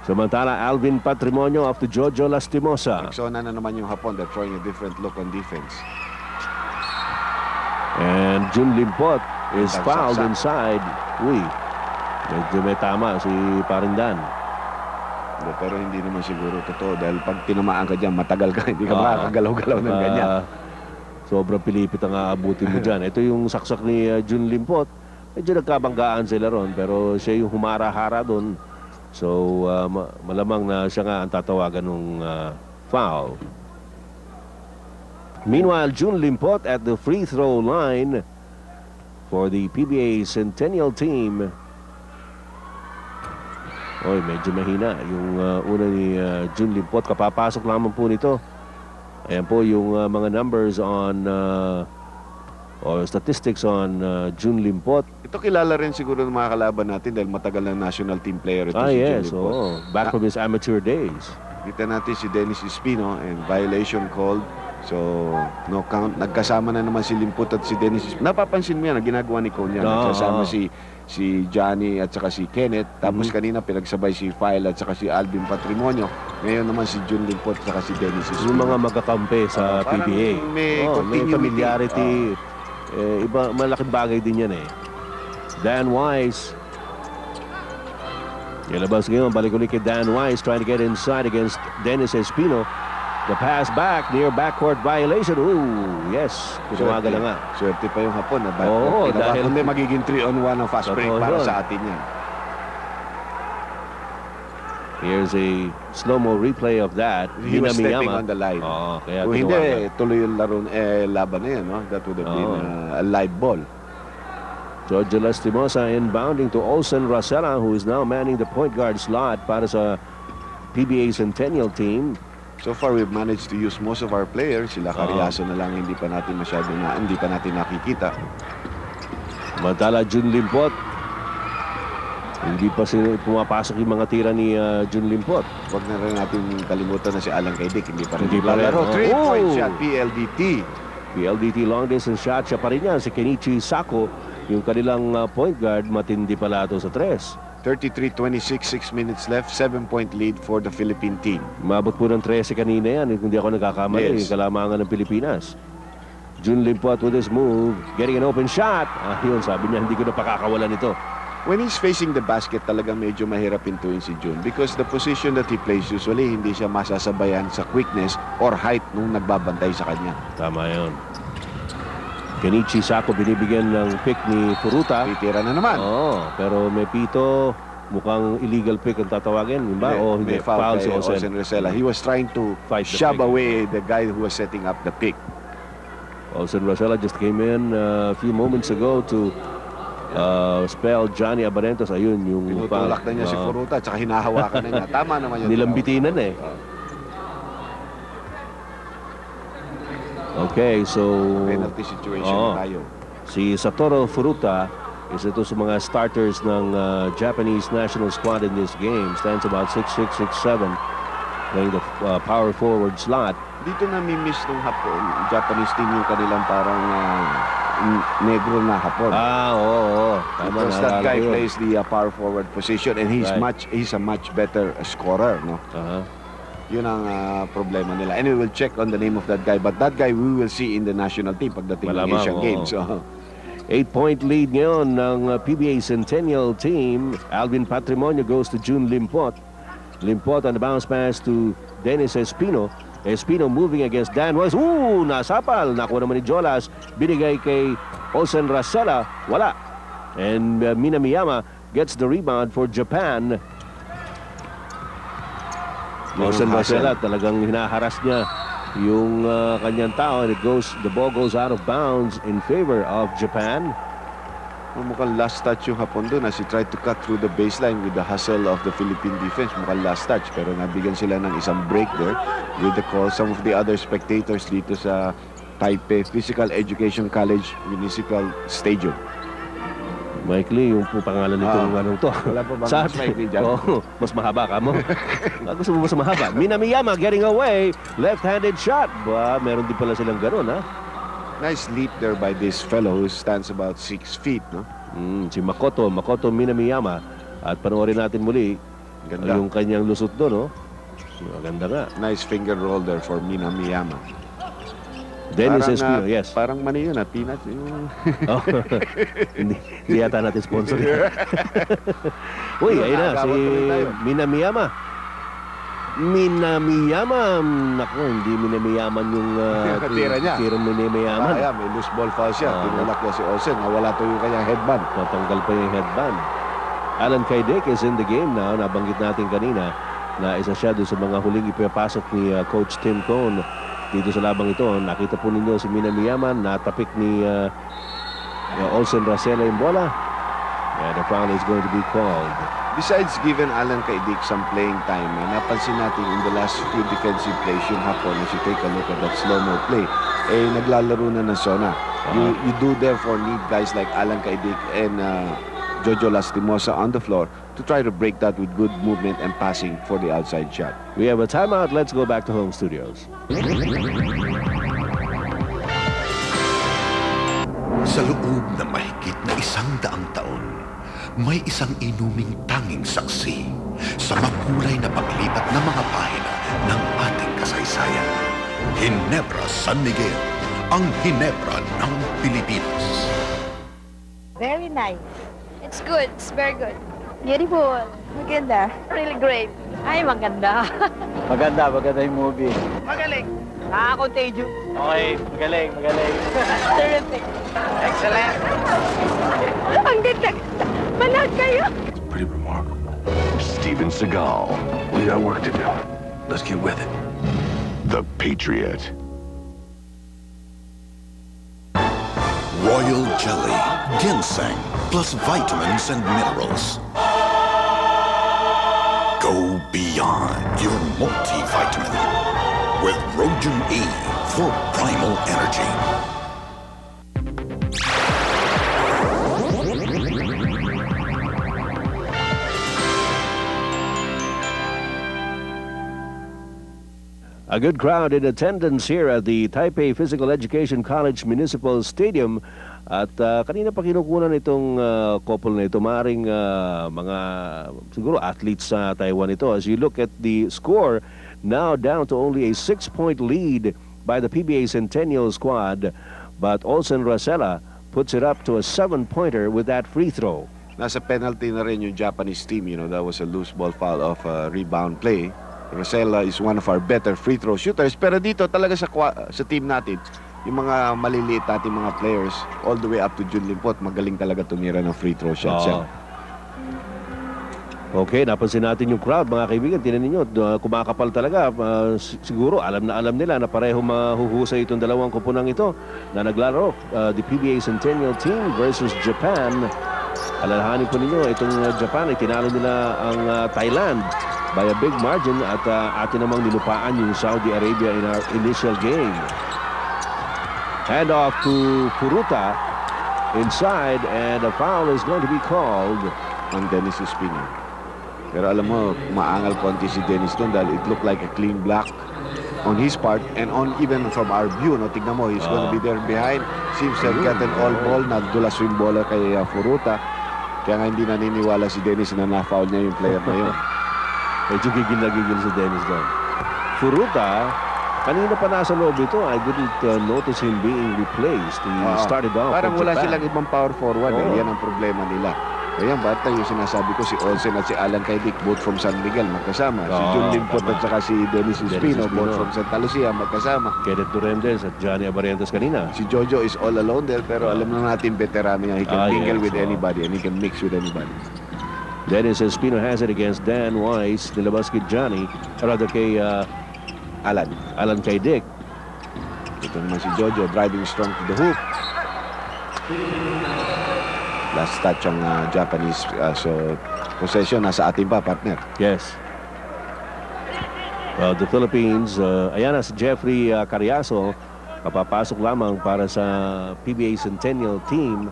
Samantala, Alvin Patrimonio of the Jojo Lastimosa. Nagsona na naman yung Hapon. They're throwing a different look on defense. And Jun Limpot is fouled inside. Uy, medyo may tama si Parindan. Pero hindi naman siguro totoo dahil pag tinamaan ka dyan, matagal ka. Hindi ka makakagalaw-galaw ng ganyan. Sobrang pilipit ang aabutin mo dyan. Ito yung saksak ni Jun Limpot. Medyo nagkabanggaan sila ron, pero siya yung humara-hara doon. So, malamang na siya nga ang tatawagan ng foul. Meanwhile, Jun Limpot at the free throw line for the PBA Centennial team. Oy, medyo mahina yung una ni Jun Limpot. Kapapasok lamang po nito. Ayan po yung mga numbers on or statistics on Jun Limpot. Ito kilala rin siguro ng mga kalaban natin dahil matagal na national team player ito si Jun Limpot. Back from his amateur days. Kita natin si Dennis Espino and violation called. So, no count. Nagkasama na naman si Limpot at si Dennis Espino. Napapansin mo yan, ang ginagawa ni Cone yan. Nagkasama si Johnny at saka si Kenneth. Tapos kanina pinagsabay si Feihl at saka si Alvin Patrimonio. Ngayon naman si Jun Limpot at saka si Dennis Espino. Yung mga magkakampi sa PBA. May familiarity. Iba, malaking bagay din yan eh. Dan Wise. Ilabas ngayon, balik ulit kay Dan Wise, trying to get inside against Dennis Espino. The pass back, near backcourt violation. Ooh, yes. Kumaga na nga. Swerte pa yung hapon na backcourt. Dahil hindi magiging 3-on-1 ang fast break para sa atin yan. Here's a slow-mo replay of that. He was stepping on the line. Kaya kung hindi, tuloy yung laro, laban na yan. No? That would have been a live ball. Jojo Lastimosa inbounding to Olsen Racela, who is now manning the point guard slot para sa PBA Centennial team. So far, we've managed to use most of our players. Sila Cariaso na lang, hindi pa natin nakikita. Mantala, Jun Limpot. Hindi pa pumapasok yung mga tira ni Jun Limpot. Huwag na rin natin kalimutan na si Allan Caidic. Hindi pa rin laro. 3-point shot, PLDT. PLDT long distance shot. Siya pa rin yan. Si Kenichi Sako, yung kanilang point guard, matindi pala ito sa 3. 33-26, 6 minutes left, 7-point lead for the Philippine team. Mabot po ng 13 kanina yan, hindi ako nagkakamali, yes. Kalamangan ng Pilipinas. Jun Limpot with his move, getting an open shot. Yun, sabi niya, hindi ko na pakakawalan ito. When he's facing the basket, talagang medyo mahirap pintuin si Jun because the position that he plays usually, hindi siya masasabayan sa quickness or height nung nagbabantay sa kanya. Tama yun. Kenichi Sako binibigyan ng pick ni Furuta. Titira na naman. Pero may pito, mukhang illegal pick ang tatawagin. Hindi, foul si Olsen Racela. He was trying to shove away the guy who was setting up the pick. Olsen Racela just came in a few moments ago to spell Johnny Abarentos. Ayun, yung pinutulak na niya si Furuta at saka hinahawakan na niya. Tama naman yun. Nilambitinan eh. Okay, so penalty situation tayo. Si Satoru Furuta is ito sa mga starters ng Japanese national squad in this game. Stands about 6'6", 6'7", playing the power forward slot. Dito nami-miss ng hapon, Japanese team yung kanilang parang negro na hapon. Tama, because that guy plays the power forward position and he's a much better scorer, no? Yun ang problema nila. Anyway, we'll check on the name of that guy. But that guy we will see in the national team pagdating ng Asian Games. 8-point lead ngayon ng PBA Centennial team. Alvin Patrimonio goes to Jun Limpot. Limpot on the bounce pass to Dennis Espino. Espino moving against Dan Wise. Nasapal. Nakuha naman ni Jolas. Binigay kay Olsen Racela. Wala. And Minamiyama gets the rebound for Japan. Olsen Racela talagang hinaharas niya yung kanyang tao and the ball goes out of bounds in favor of Japan. Mukhang last touch yung hapon doon as he tried to cut through the baseline with the hustle of the Philippine defense. Mukhang last touch pero nabigyan sila ng isang break there with the call. Some of the other spectators dito sa Taipei Physical Education College Municipal Stadium. Mikely, yung pangalan nitong anong to. Wala pa bang mas Mikely dyan? Mas mahaba ka mo. Gusto mo mas mahaba. Minamiyama getting away. Left-handed shot. Meron din pala silang ganun, ha? Nice leap there by this fellow who stands about 6 feet, no? Si Makoto Minamiyama. At panoorin natin muli yung kanyang lusot doon, no? Maganda nga. Nice finger roll there for Minamiyama. Dennis Espino, yes. Parang mani yun, peanut. Hindi yata natin sponsor. Uy, ayun na, si Minamiyama. Naku, hindi Minamiyaman yung tira niya. Tirang Minamiyaman. May loose ball foul siya. Tinulak niya si Olsen. Nawala to yung kanyang headband. Natanggal pa yung headband. Allan Caidic is in the game now. Nabanggit natin kanina na isa siya doon sa mga huling ipapasok ni Coach Tim Cone dito sa labang ito. Nakita po ninyo si Minamiyaman, natapik ni Olsen Racela yung bola. And the foul is going to be called. Besides giving Allan Caidic some playing time, napansin natin in the last few defensive plays yung hapon, as you take a look at that slow-mo play, naglalaro na ng zona. You do therefore need guys like Allan Caidic and Jojo Lastimosa on the floor to try to break that with good movement and passing for the outside shot. We have a timeout. Let's go back to home studios. Sa loob na mahigit na 100 taon, may isang inuming tanging saksi sa makulay na paglipat ng mga pahina ng ating kasaysayan. Ginebra San Miguel, ang Ginebra ng Pilipinas. Very nice. It's good. It's very good. Beautiful. Maganda. Really great. Ay, maganda. Maganda yung movie. Magaling. Nakaka-contagious. Okay, magaling. Terrific. Excellent. Ang ganda. Manood kayo. Pretty remarkable. Steven Seagal, we got work to do. Let's get with it. The Patriot. Royal Jelly, ginseng, plus vitamins and minerals. Go beyond your multivitamin with Rogen E for primal energy. A good crowd in attendance here at the Taipei Physical Education College Municipal Stadium. At kanina pa kinukunan itong couple na ito, maaaring mga siguro athletes sa Taiwan ito. As you look at the score, now down to only a 6-point lead by the PBA Centennial squad. But Olsen Racela puts it up to a 7-pointer with that free throw. Nasa penalty na rin yung Japanese team. You know, that was a loose ball foul of rebound play. Racela is one of our better free throw shooters. Pero dito talaga sa team natin, yung mga maliliit natin mga players, all the way up to Limpot, magaling talaga tumira ng free throw shots. Okay, napansin natin yung crowd, mga kaibigan. Tinan ninyo, kumakapal talaga. Siguro, alam nila na pareho mahuhusay itong dalawang kupunang ito na naglaro. The PBA Centennial team versus Japan. Alalahanin po ninyo, itong Japan ay tinalo nila ang Thailand by a big margin at atin namang nilupaan yung Saudi Arabia in our initial game. Hand off to Puruta inside and a foul is going to be called on Dennis Espino. Pero alam mo, maangal konti si Dennis doon dahil it looked like a clean block on his part and on even from our view, no, tignan mo, he's going to be there behind. Seems to have gotten all ball, nagdulas yung bola kay Puruta. Kaya nga hindi naniniwala si Dennis na na-foul niya yung player na yun. Medyo gigil na gigil si Dennis doon. Puruta, kanina pa nasa loob ito, I didn't notice him being replaced. He started off. Parang wala Japan. silang ibang power forward. Yan ang problema nila. Kaya bata yung sinasabi ko, si Olsen at si Allan Caidic, both from San Miguel, magkasama. Si Limpot at saka si Dennis Espino, both from Santa Lucia, magkasama. Kenneth Durendes at Johnny Abarientos kanina. Si Jojo is all alone there, pero alam na natin, veterano niya. He can mingle with anybody and he can mix with anybody. Dennis Espino has it against Dan Weiss. Nilabas kay Johnny, rather kay Allan Caidic. Ito naman si Jojo, driving strong to the hoop. Last touch ang Japanese so possession nasa atin pa, partner. Yes. Well, the Philippines, ayan na si Jeffrey Cariaso, kapapasok lamang para sa PBA Centennial team.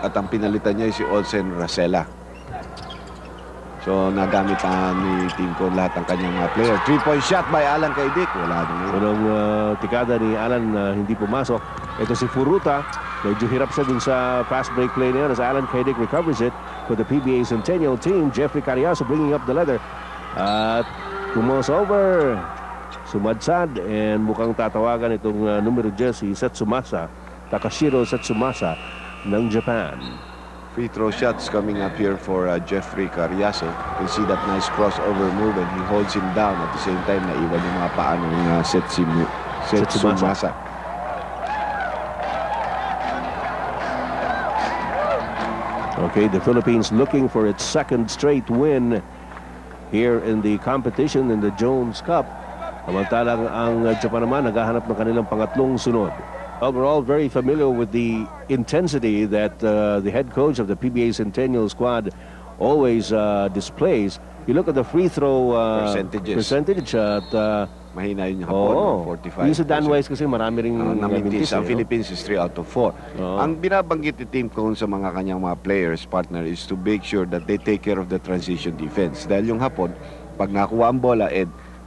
At ang pinalitan niya ay si Olsen Racela. So nagamit ni Team ko lahat ng kanyang player. 3-point shot by Allan Caidic. Wala din. Unang tikada ni Allan hindi pumasok. Ito si Puruta. Medyo hirap siya dun sa fast break play na yun as Allan Caidic recovers it for the PBA Centennial team. Jeffrey Cariaso bringing up the leather. At tumos over. Sumadsad and mukhang tatawagan itong numero 10 si Setsumasa. Takashiro Setsumasa ng Japan. Free throw shots coming up here for Jeffrey Cariaso. You can see that nice crossover move and he holds him down at the same time na iwan yung mga paa ng Setsumasa. Okay, the Philippines looking for its second straight win here in the competition in the Jones Cup. Samantalang ang Japan naman naghahanap ng kanilang pangatlong sunod. Overall, very familiar with the intensity that the head coach of the PBA Centennial squad always displays. You look at the free throw percentage at Mahina yun yung Hapon, 45. Yung sa Dan Wise kasi marami ring namintis. Ang eh, Philippines is 3 out of 4. Ang binabanggit ni Team Cone sa mga kanyang mga players, partner, is to make sure that they take care of the transition defense. Dahil yung Hapon, pag nakuha ang bola,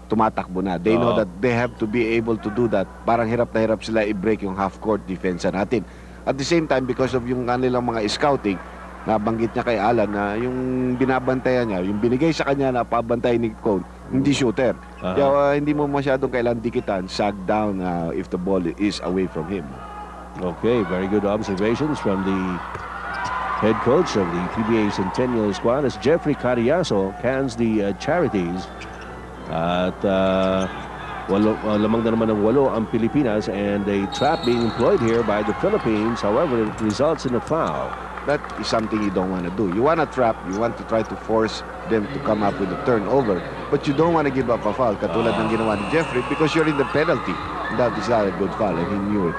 tumatakbo na. They know that they have to be able to do that. Parang hirap na hirap sila i-break yung half-court defense natin. At the same time, because of yung kanilang mga scouting, nabanggit niya kay Allan na yung binabantayan niya, yung binigay sa kanya na pabantay ni Cone, hindi shooter. Kaya hindi mo masyadong kailangan dikitan, sag down if the ball is away from him. Okay, very good observations from the head coach of the PBA Centennial squad as Jeffrey Carriazo cans the charities. At lamang na naman ng 8 ang Pilipinas, and a trap being employed here by the Philippines. However, it results in a foul. That is something you don't want to do. You want to trap, you want to try to force them to come up with a turnover, but you don't want to give up a foul katulad ng ginawa ni Jeffrey because you're in the penalty. That is not a good foul, and he knew it.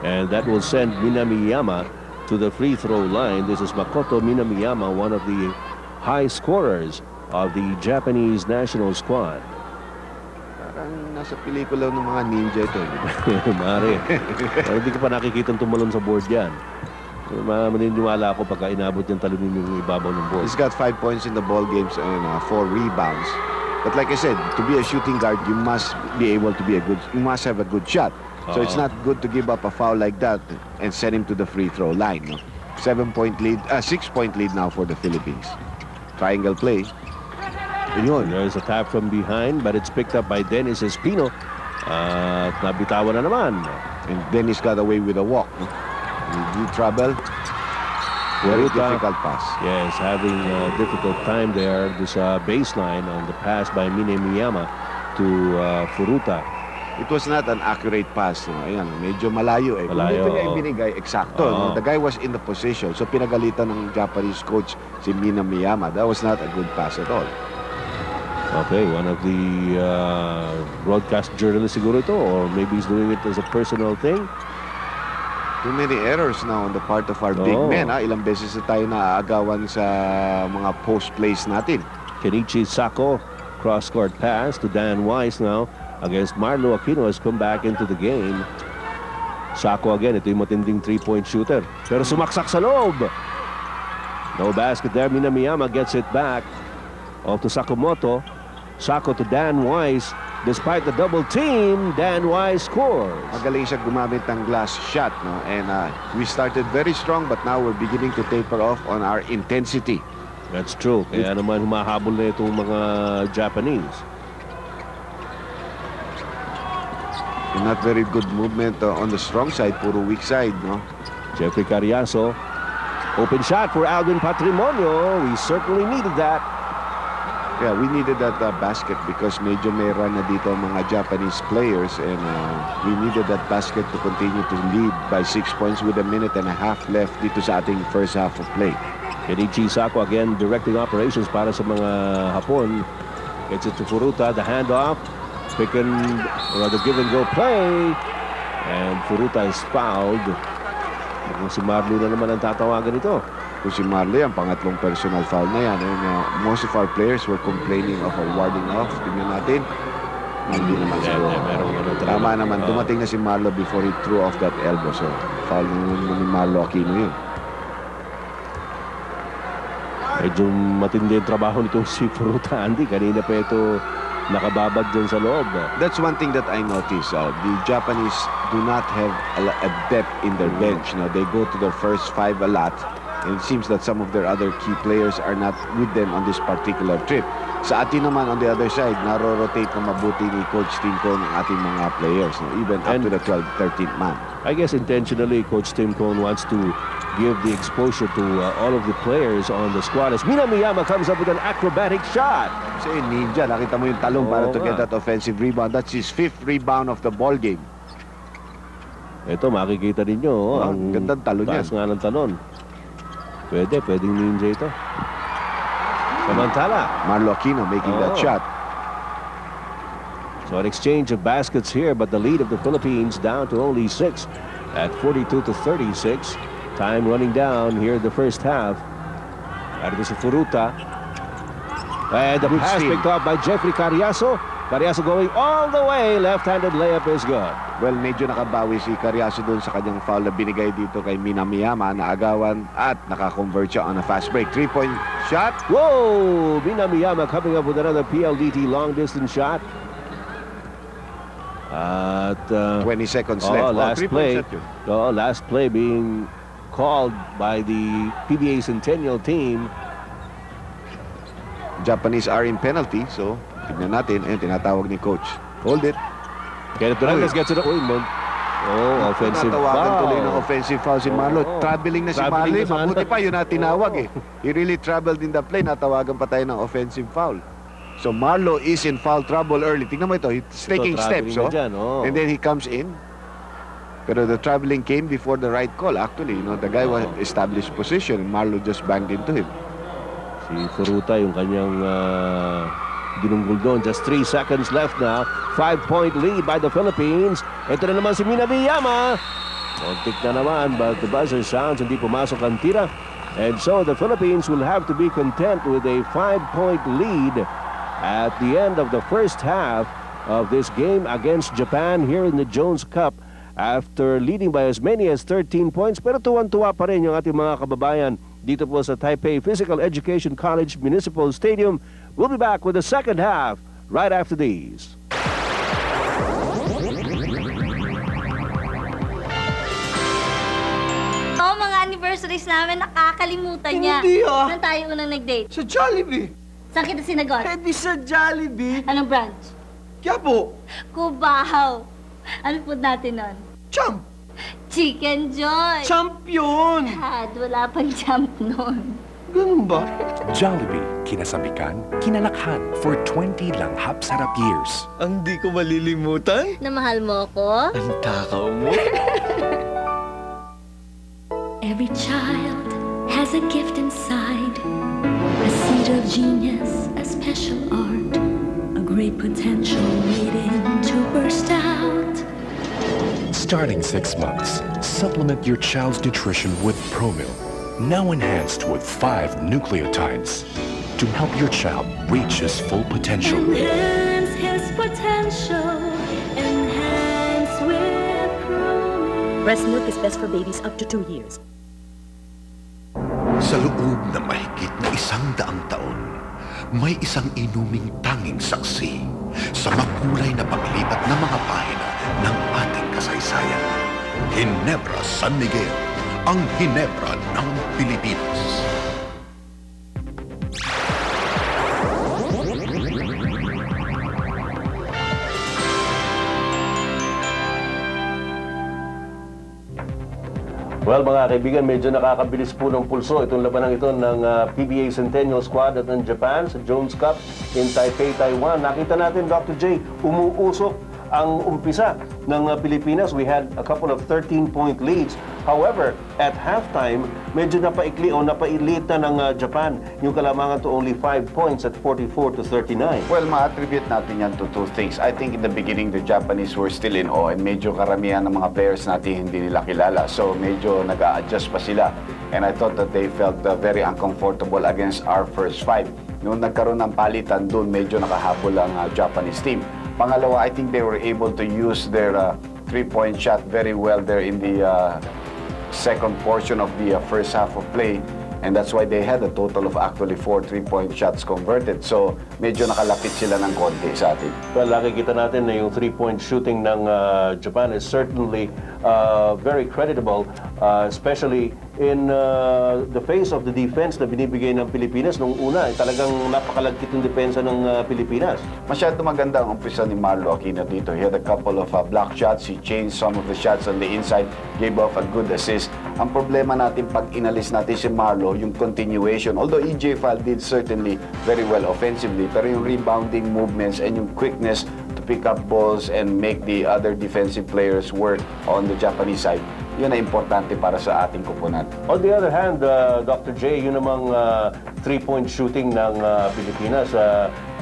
And that will send Minamiyama to the free throw line. This is Makoto Minamiyama, one of the high scorers of the Japanese national squad. Parang nasa pelikula ng mga ninja ito. Mare, hindi ko pa nakikita tumalon sa board yan. Maniniwala ako pagka inabot yung talunin yung ibabaw ng board. He's got 5 points in the ball games and 4 rebounds. But like I said, to be a shooting guard, you must be able to be you must have a good shot. So it's not good to give up a foul like that and send him to the free throw line. No? 6-point lead now for the Philippines. Triangle play. Yun. There's a tap from behind, but it's picked up by Dennis Espino. Nabitawan na naman. And Dennis got away with a walk. No? He traveled. Very difficult pass. Yes, having a difficult time there. This baseline on the pass by Minamiyama to Furuta. It was not an accurate pass. No? Ayan, medyo malayo eh. Malayo. Kung niya ibinigay, eksakto. No? The guy was in the position. So pinagalitan ng Japanese coach si Minamiyama. That was not a good pass at all. Okay, one of the broadcast journalists siguro ito, or maybe he's doing it as a personal thing. Too many errors now on the part of our big men. Ilang beses na tayo naaagawan sa mga post plays natin. Kenichi Sako, cross-court pass to Dan Weiss now against Marlou. Aquino has come back into the game. Sako again, ito yung matinding 3-point shooter. Pero sumaksak sa loob. No basket there. Minamiyama gets it back. Off to Sakamoto. Sako to Dan Weiss. Despite the double team, Dan Weiss scores. Magaling siya gumamit ng glass shot, no? And we started very strong, but now we're beginning to taper off on our intensity. That's true. Kaya naman humahabol na itong mga Japanese. And not very good movement on the strong side, puro weak side, no? Jeffrey Carriazo. Open shot for Alvin Patrimonio. We certainly needed that. Yeah, we needed that basket because medyo may run na dito ang mga Japanese players, and we needed that basket to continue to lead by 6 points with 1.5 minutes left dito sa ating first half of play. Kenichi Sako again directing operations para sa mga Hapon. Gets it to Furuta, the handoff. The give and go play. And Furuta is fouled. Si Marlou na naman ang tatawagan ito. Kung si Marlou, ang pangatlong personal foul na yan. And most of our players were complaining of a warding off. Tingnan natin. Hindi naman siguro. Tama naman. Dumating na si Marlou before he threw off that elbow. So, foul naman ni Marlou Aquino yun. Medyo matindi ang trabaho nitong si Furuta, Andy. Kanina pa ito nakababad dyan sa loob. That's one thing that I noticed. The Japanese do not have a depth in their bench. No? They go to their first 5 a lot. And it seems that some of their other key players are not with them on this particular trip. Sa atin naman, on the other side, naro-rotate na mabuti ni Coach Timco ng ating mga players, no? Even up to the 12th, 13th man. I guess intentionally, Coach Timco wants to give the exposure to all of the players on the squad as Minamiyama comes up with an acrobatic shot. Kasi ninja, nakita mo yung talong para to get that offensive rebound. That's his 5th rebound of the ball game. Ito, makikita ninyo. Ang gandang talon yan. Taas nga ng talon. Pwedeng ninja ito. Samantala, Marlou Aquino making that shot. So an exchange of baskets here, but the lead of the Philippines down to only 6 at 42-36. Time running down here in the first half. At this Furuta. And the pass picked up by Jeffrey Carriazo. Carriazo going all the way. Left-handed layup is good. Well, medyo nakabawi si Carriazo doon sa kanyang foul na binigay dito kay Minamiyama na agawan at nakakonvert siya on a fast break. 3-point shot. Whoa! Minamiyama coming up with another PLDT long-distance shot. At 20 seconds left. last play. Shot yun. Last play being called by the PBA Centennial team. Japanese are in penalty, so tignan natin. Ayun, tinatawag ni coach. Hold it. Kenneth Hernandez gets it. Offensive Natawagan foul. tuloy ng offensive foul si Marlou. Traveling na si Traveling Marlou. na si Mabuti pa, yun na tinawag eh. He really traveled in the play. Natawagan pa tayo ng offensive foul. So Marlou is in foul trouble early. Tingnan mo ito. He's taking steps. traveling na dyan, And then he comes in. Pero the traveling came before the right call. Actually, the guy was established position. Marlou just banged into him. Si Furuta yung kanyang dinunggol doon. Just 3 seconds left now. 5-point lead by the Philippines. Ito na naman si Minamiyama. Kontik na naman, but the buzzer sounds. Hindi pumasok ang tira. And so the Philippines will have to be content with a 5-point lead at the end of the first half of this game against Japan here in the Jones Cup after leading by as many as 13 points. Pero tuwan-tuwa pa rin yung ating mga kababayan dito po sa Taipei Physical Education College Municipal Stadium. We'll be back with the second half right after these. Mga anniversaries namin, nakakalimutan niya. Hindi ah. Saan tayo unang nag-date? Sa Jollibee. Saan kita sinagot? Eh di sa Jollibee. Anong branch? Quiapo. Kubahaw. Ano food natin nun? Champ. Chicken Joy. Champion. Dad, wala pang champ nun. Ganun ba? Jollibee, kinasabikan, kinalakhan for 20 langhap sarap years. Ang di ko malilimutan. Na mahal mo ako? Ang takaw mo. Every child has a gift inside, a seed of genius, a special art, a great potential waiting to burst out. Starting 6 months, supplement your child's nutrition with Promil, now enhanced with 5 nucleotides to help your child reach his full potential. Enhance his potential, enhance with Promil. Breast milk is best for babies up to 2 years. Sa loob na mahigit na 100 taon, may isang inuming tanging saksi sa makulay na paglipat ng mga pahina ng ating kasaysayan. Ginebra San Miguel, ang Ginebra ng Pilipinas. Well, mga kaibigan, medyo nakakabilis po ng pulso itong labanang ito ng PBA Centennial Squad at ng Japan sa Jones Cup in Taipei, Taiwan. Nakita natin, Dr. J, umuusok ang umpisa ng Pilipinas. We had a couple of 13-point leads. However, at halftime, medyo napaikli o napailit na ng Japan yung kalamangan to only 5 points at 44-39. Well, ma-attribute natin yan to 2 things. I think in the beginning, the Japanese were still in awe and medyo karamihan ng mga players natin hindi nila kilala. So, medyo nag-a-adjust pa sila. And I thought that they felt very uncomfortable against our first 5. Noong nagkaroon ng palitan doon, medyo nakahabol ang Japanese team. Pangalawa, I think they were able to use their 3-point shot very well there in the second portion of the first half of play. And that's why they had a total of actually 4 3-point shots converted. So, medyo nakalapit sila ng konti sa atin. Well, nakikita natin na yung 3-point shooting ng Japan is certainly very creditable, especially in the face of the defense na binibigay ng Pilipinas. Nung una, talagang napakalagkit ng depensa ng Pilipinas. Masyado maganda ang umpisa ni Marlou Aquino dito. He had a couple of block shots. He changed some of the shots on the inside, gave off a good assist. Ang problema natin pag inalis natin si Marlou, yung continuation. Although EJ Feihl did certainly very well offensively, pero yung rebounding movements and yung quickness to pick up balls and make the other defensive players work on the Japanese side, yun na importante para sa ating kupunan. On the other hand, Dr. J, yun namang 3-point shooting ng Pilipinas,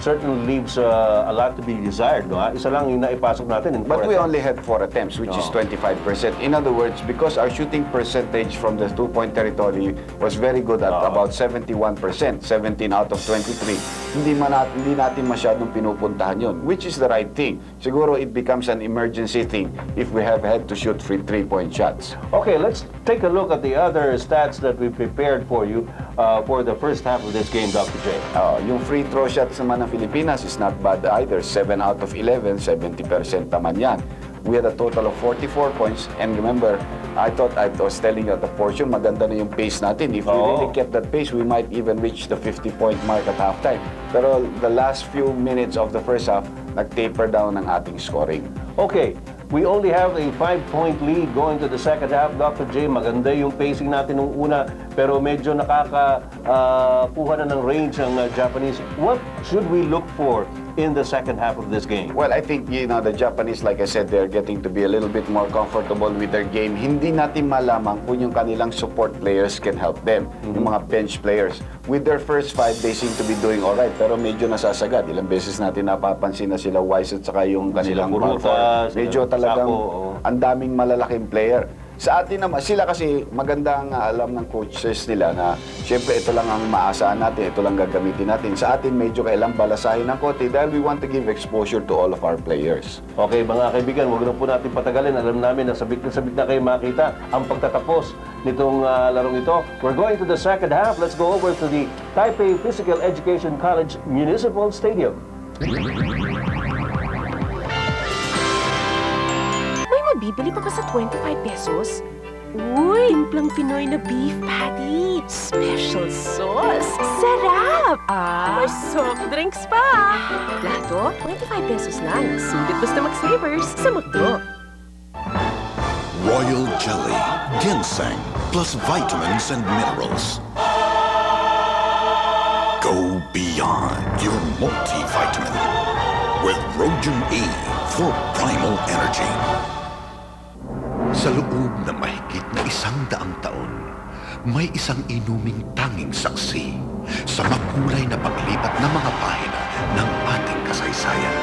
certainly leaves a lot to be desired, no? Isa lang yung naipasok natin. But we only had 4 attempts, which is 25%. In other words, because our shooting percentage from the 2-point territory was very good at about 71%, 17 out of 23, hindi natin masyadong pinupuntahan yun, which is the right thing. Siguro it becomes an emergency thing if we have had to shoot 3-point shots. Okay, let's take a look at the other stats that we prepared for you for the first half of this game, Dr. J. Yung free throw shots naman ng Filipinas is not bad either. 7 out of 11, 70% naman yan. We had a total of 44 points. And remember, I was telling you at the portion, maganda na yung pace natin. If we really kept that pace, we might even reach the 50-point mark at halftime. Pero the last few minutes of the first half, nag-taper down ang ating scoring. Okay, we only have a 5-point lead going to the second half. Dr. J, maganda yung pacing natin nung una, pero medyo nakakakuha na ng range ang Japanese. What should we look for in the second half of this game? Well, I think, the Japanese, like I said, they're getting to be a little bit more comfortable with their game. Hindi natin malaman kung yung kanilang support players can help them, yung mga bench players. With their first 5, they seem to be doing alright, pero medyo nasasagad. Ilang beses natin napapansin na sila Wise at saka yung kanilang Purefoods. Medyo talagang ang daming malalaking player. Sa atin naman, sila kasi magandang alam ng coaches nila na siyempre ito lang ang maasahan natin, ito lang gagamitin natin. Sa atin medyo kailang balasahin ng konti dahil we want to give exposure to all of our players. Okay, mga kaibigan, huwag na po natin patagalin. Alam namin na sabik na kayo makita ang pagtatapos nitong larong ito. We're going to the second half. Let's go over to the Taipei Physical Education College Municipal Stadium. Bibili pa ba sa 25 pesos? Uy, timplang Pinoy na beef patty. Special sauce. Sarap! May soft drinks pa. Lahat 25 pesos lang. Sulit basta mag-savers sa McDo. Royal Jelly, ginseng, plus vitamins and minerals. Go beyond your multivitamin with Rogen E for primal energy. Sa loob na mahigit na 100 taon, may isang inuming tanging saksi sa makulay na paglipat ng mga pahina ng ating kasaysayan.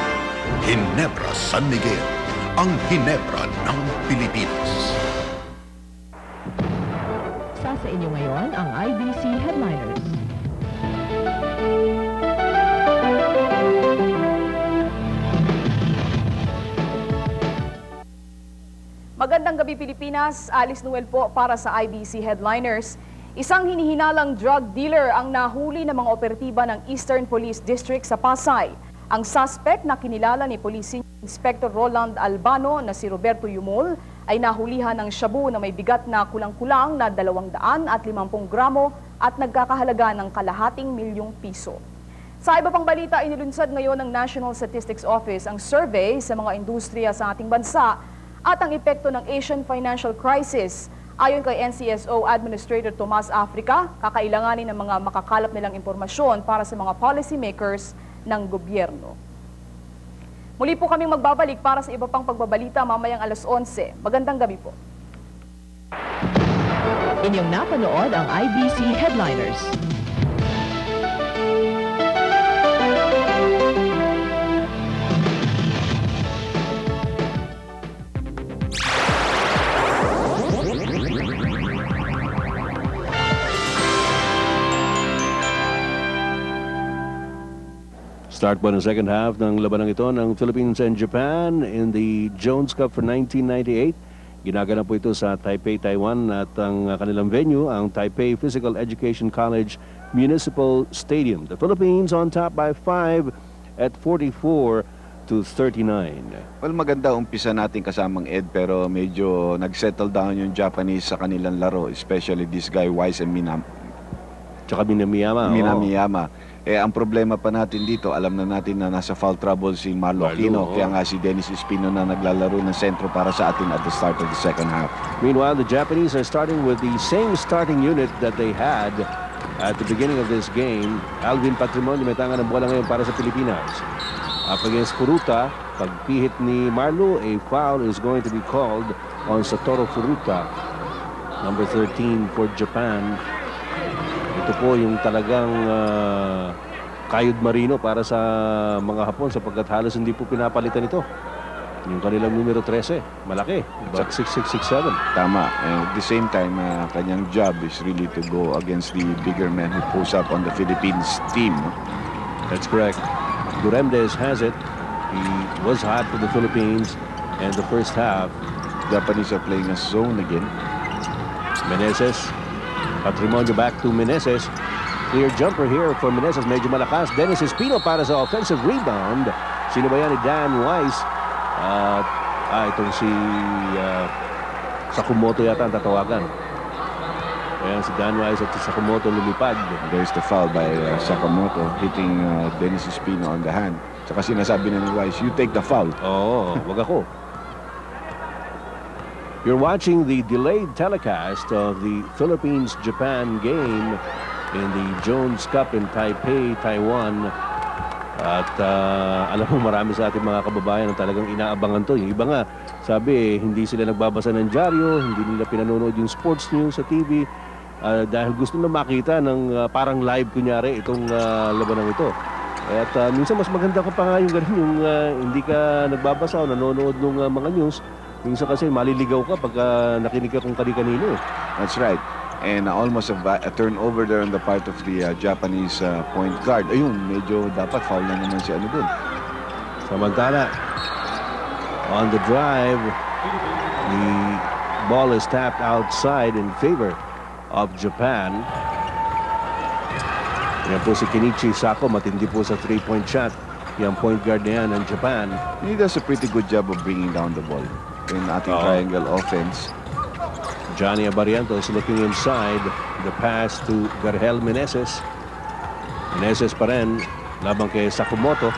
Ginebra San Miguel, ang Ginebra ng Pilipinas. Sa inyo ngayon ang IBC Headliners. Magandang gabi Pilipinas, Alice Noel po para sa IBC Headliners. Isang hinihinalang drug dealer ang nahuli ng mga operatiba ng Eastern Police District sa Pasay. Ang suspect na kinilala ni Police Inspector Roland Albano na si Roberto Yumol ay nahulihan ng shabu na may bigat na kulang-kulang na 250 gramo at nagkakahalaga ng ₱250,000. Sa iba pang balita, inilunsad ngayon ng National Statistics Office ang survey sa mga industriya sa ating bansa at ang epekto ng Asian financial crisis. Ayon kay NCSO Administrator Tomas Africa, kakailanganin ng mga makakalap nilang impormasyon para sa mga policymakers ng gobyerno. Muli po kaming magbabalik para sa iba pang pagbabalita mamayang 11:00. Magandang gabi po. Inyong napanood ang IBC Headliners. Start po ng second half ng labanang ito ng Philippines and Japan in the Jones Cup for 1998. Ginaganap po ito sa Taipei, Taiwan at ang kanilang venue, ang Taipei Physical Education College Municipal Stadium. The Philippines on top by 5 at 44-39. Well, maganda umpisa natin kasamang Ed pero medyo nag-settle down yung Japanese sa kanilang laro, especially this guy Wise and Minamiyama. Ang problema pa natin dito, alam na natin na nasa foul trouble si Marlou Aquino. Kaya nga si Espino na naglalaro ng sentro para sa atin at the start of the second half. Meanwhile, the Japanese are starting with the same starting unit that they had at the beginning of this game. Alvin Patrimonio may tanga ng bola ngayon para sa Pilipinas. Up against Furuta, pagpihit ni Marlou, a foul is going to be called on Satoru Furuta, number 13 for Japan. Ito po yung talagang kayod marino para sa mga Hapon sapagkat halos hindi po pinapalitan ito. Yung kanilang numero 13, malaki. But 6'6", 6'7". Tama. And at the same time, kanyang job is really to go against the bigger men who pose up on the Philippines team. No? That's correct. Duremdes has it. He was hot for the Philippines. And the first half, Japanese are playing a zone again. Meneses. Patrimonio back to Meneses. Clear jumper here for Meneses. Medyo malakas. Dennis Espino para sa offensive rebound. Sino ba yan ni Dan Weiss? Itong si Sakamoto yata ang tatawagan. Ayan si Dan Weiss at si Sakamoto lumipad. There's the foul by Sakamoto hitting Dennis Espino on the hand. Saka sinasabi na ni Weiss, you take the foul. Oo, wag ako. You're watching the delayed telecast of the Philippines-Japan game in the Jones Cup in Taipei, Taiwan. At alam mo, marami sa ating mga kababayan ang talagang inaabangan to. Yung iba nga, sabi hindi sila nagbabasa ng dyaryo, hindi nila pinanonood yung sports news sa TV dahil gusto na makita ng parang live kunyari itong labanang ito. At minsan mas maganda ka pa nga yung ganun, yung hindi ka nagbabasa o nanonood ng mga news. Minsan kasi maliligaw ka pag nakinig ka kung kani-kanino. That's right. And almost a turnover there on the part of the Japanese point guard. Ayun, medyo dapat foul na naman si ano dun. Samantala, on the drive, the ball is tapped outside in favor of Japan. Yan po si Kenichi Sako, matindi po sa 3-point shot. Yung point guard na yan ng Japan. He does a pretty good job of bringing down the ball in ating triangle offense. Johnny Abarientos looking inside. The pass to Vergel Meneses. Meneses pa rin. Labang kay Sakamoto.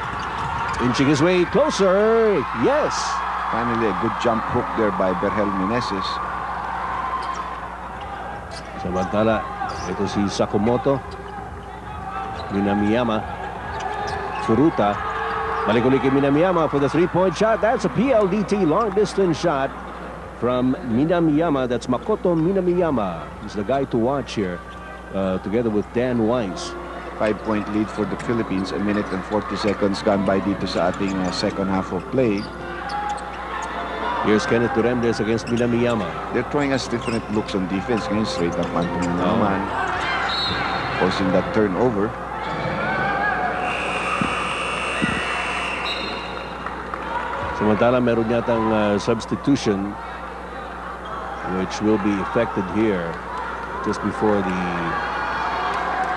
Inching his way closer. Yes! Finally, a good jump hook there by Vergel Meneses. Samantala, ito si Sakamoto. Minamiyama. Furuta. Balik ulit kay Minamiyama for the 3-point shot. That's a PLDT long-distance shot from Minamiyama. That's Makoto Minamiyama. He's the guy to watch here, together with Dan Weiss. 5-point lead for the Philippines. 1 minute and 40 seconds gone by dito sa ating second half of play. Here's Kenneth Duremdes against Minamiyama. They're throwing us different looks on defense. Ngayon, straight up pantung naman. Forcing that turnover. Samantala, meron yatang substitution which will be effected here just before the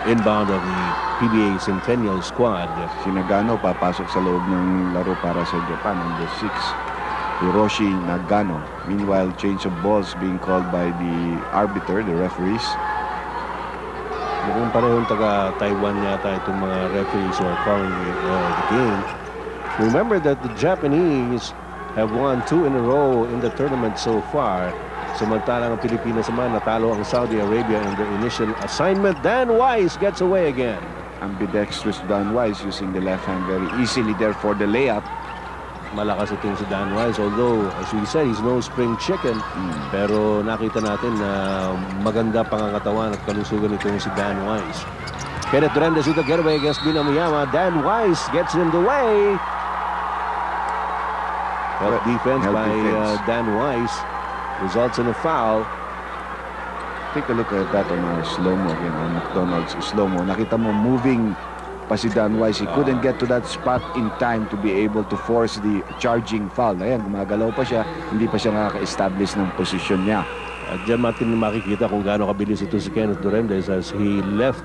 inbound of the PBA Centennial squad. Si Nagano papasok sa loob ng laro para sa Japan, number 6. Hiroshi Nagano. Meanwhile, change of balls being called by the arbiter, the referees. Mukhang parehong taga-Taiwan yata itong mga referees who are calling the game. Remember that the Japanese have won 2 in a row in the tournament so far. Samantalang ang Pilipinas naman natalo ang Saudi Arabia in their initial assignment. Dan Weiss gets away again. Ambidextrous Dan Weiss using the left hand very easily there for the layup. Malakas itong si Dan Weiss, although as we said, he's no spring chicken. Pero nakita natin na maganda pangangatawan at kalusugan itong si Dan Weiss. Kenneth Duremdes with the getaway against Minamiyama. Dan Weiss gets in the way. Help defense by Dan Weiss results in a foul. Take a look at that on our slow-mo again, on McDonald's slow-mo. Nakita mo moving pa si Dan Weiss. He couldn't get to that spot in time to be able to force the charging foul. Ayan, gumagalaw pa siya. Hindi pa siya nakaka-establish ng posisyon niya. At dyan natin makikita kung gaano kabilis ito si Kenneth Duremdes as he left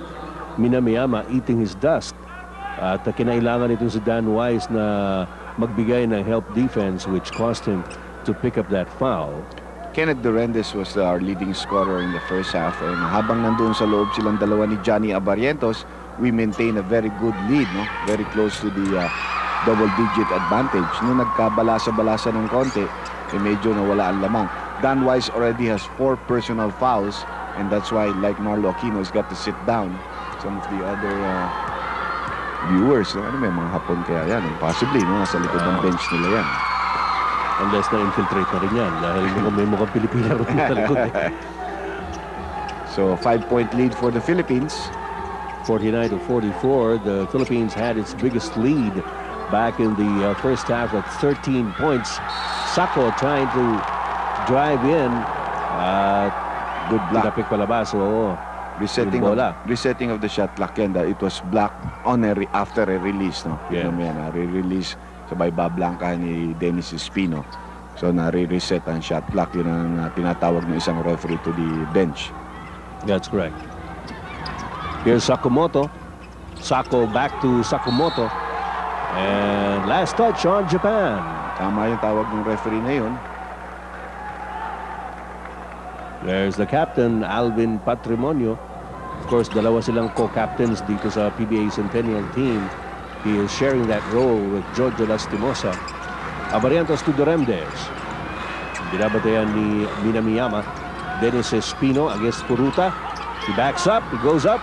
Minamiyama eating his dust. At kinailangan ito si Dan Weiss na magbigay ng help defense which caused him to pick up that foul. Kenneth Duremdes was our leading scorer in the first half, and habang nandoon sa loob silang dalawa ni Johnny Abarientos, we maintain a very good lead, no? Very close to the double-digit advantage. Nung nagkabalasa-balasa ng konti, medyo nawala ang lamang. Dan Weiss already has 4 personal fouls, and that's why, like Marlou, Aquino has got to sit down. Some of the other viewers, ano may mga Hapon kaya yan? Possibly, no? Nasa likod ng bench nila yan. Unless na-infiltrate na rin yan dahil may mukhang Pilipina rin sa likod. So, 5-point lead for the Philippines. 49-44. The Philippines had its biggest lead back in the first half at 13 points. Sako trying to drive in. Good block. Pinapik palabas. Oo. Resetting of the shot clock yan. It was blocked on after a release. No? Yeah. Re-release sabay bablanka ni Dennis Espino. So nare-reset ang shot clock. Yun ang tinatawag ng isang referee to the bench. That's correct. Here's Sakamoto. Sako back to Sakamoto. And last touch on Japan. Tama yung tawag ng referee na yun. There's the captain, Alvin Patrimonio. Of course, dalawa silang co-captains dito sa PBA Centennial team. He is sharing that role with Jojo Lastimosa. Abarientos to Duremdes. Binabatean ni Minamiyama. Dennis Espino against Furuta. He backs up, he goes up.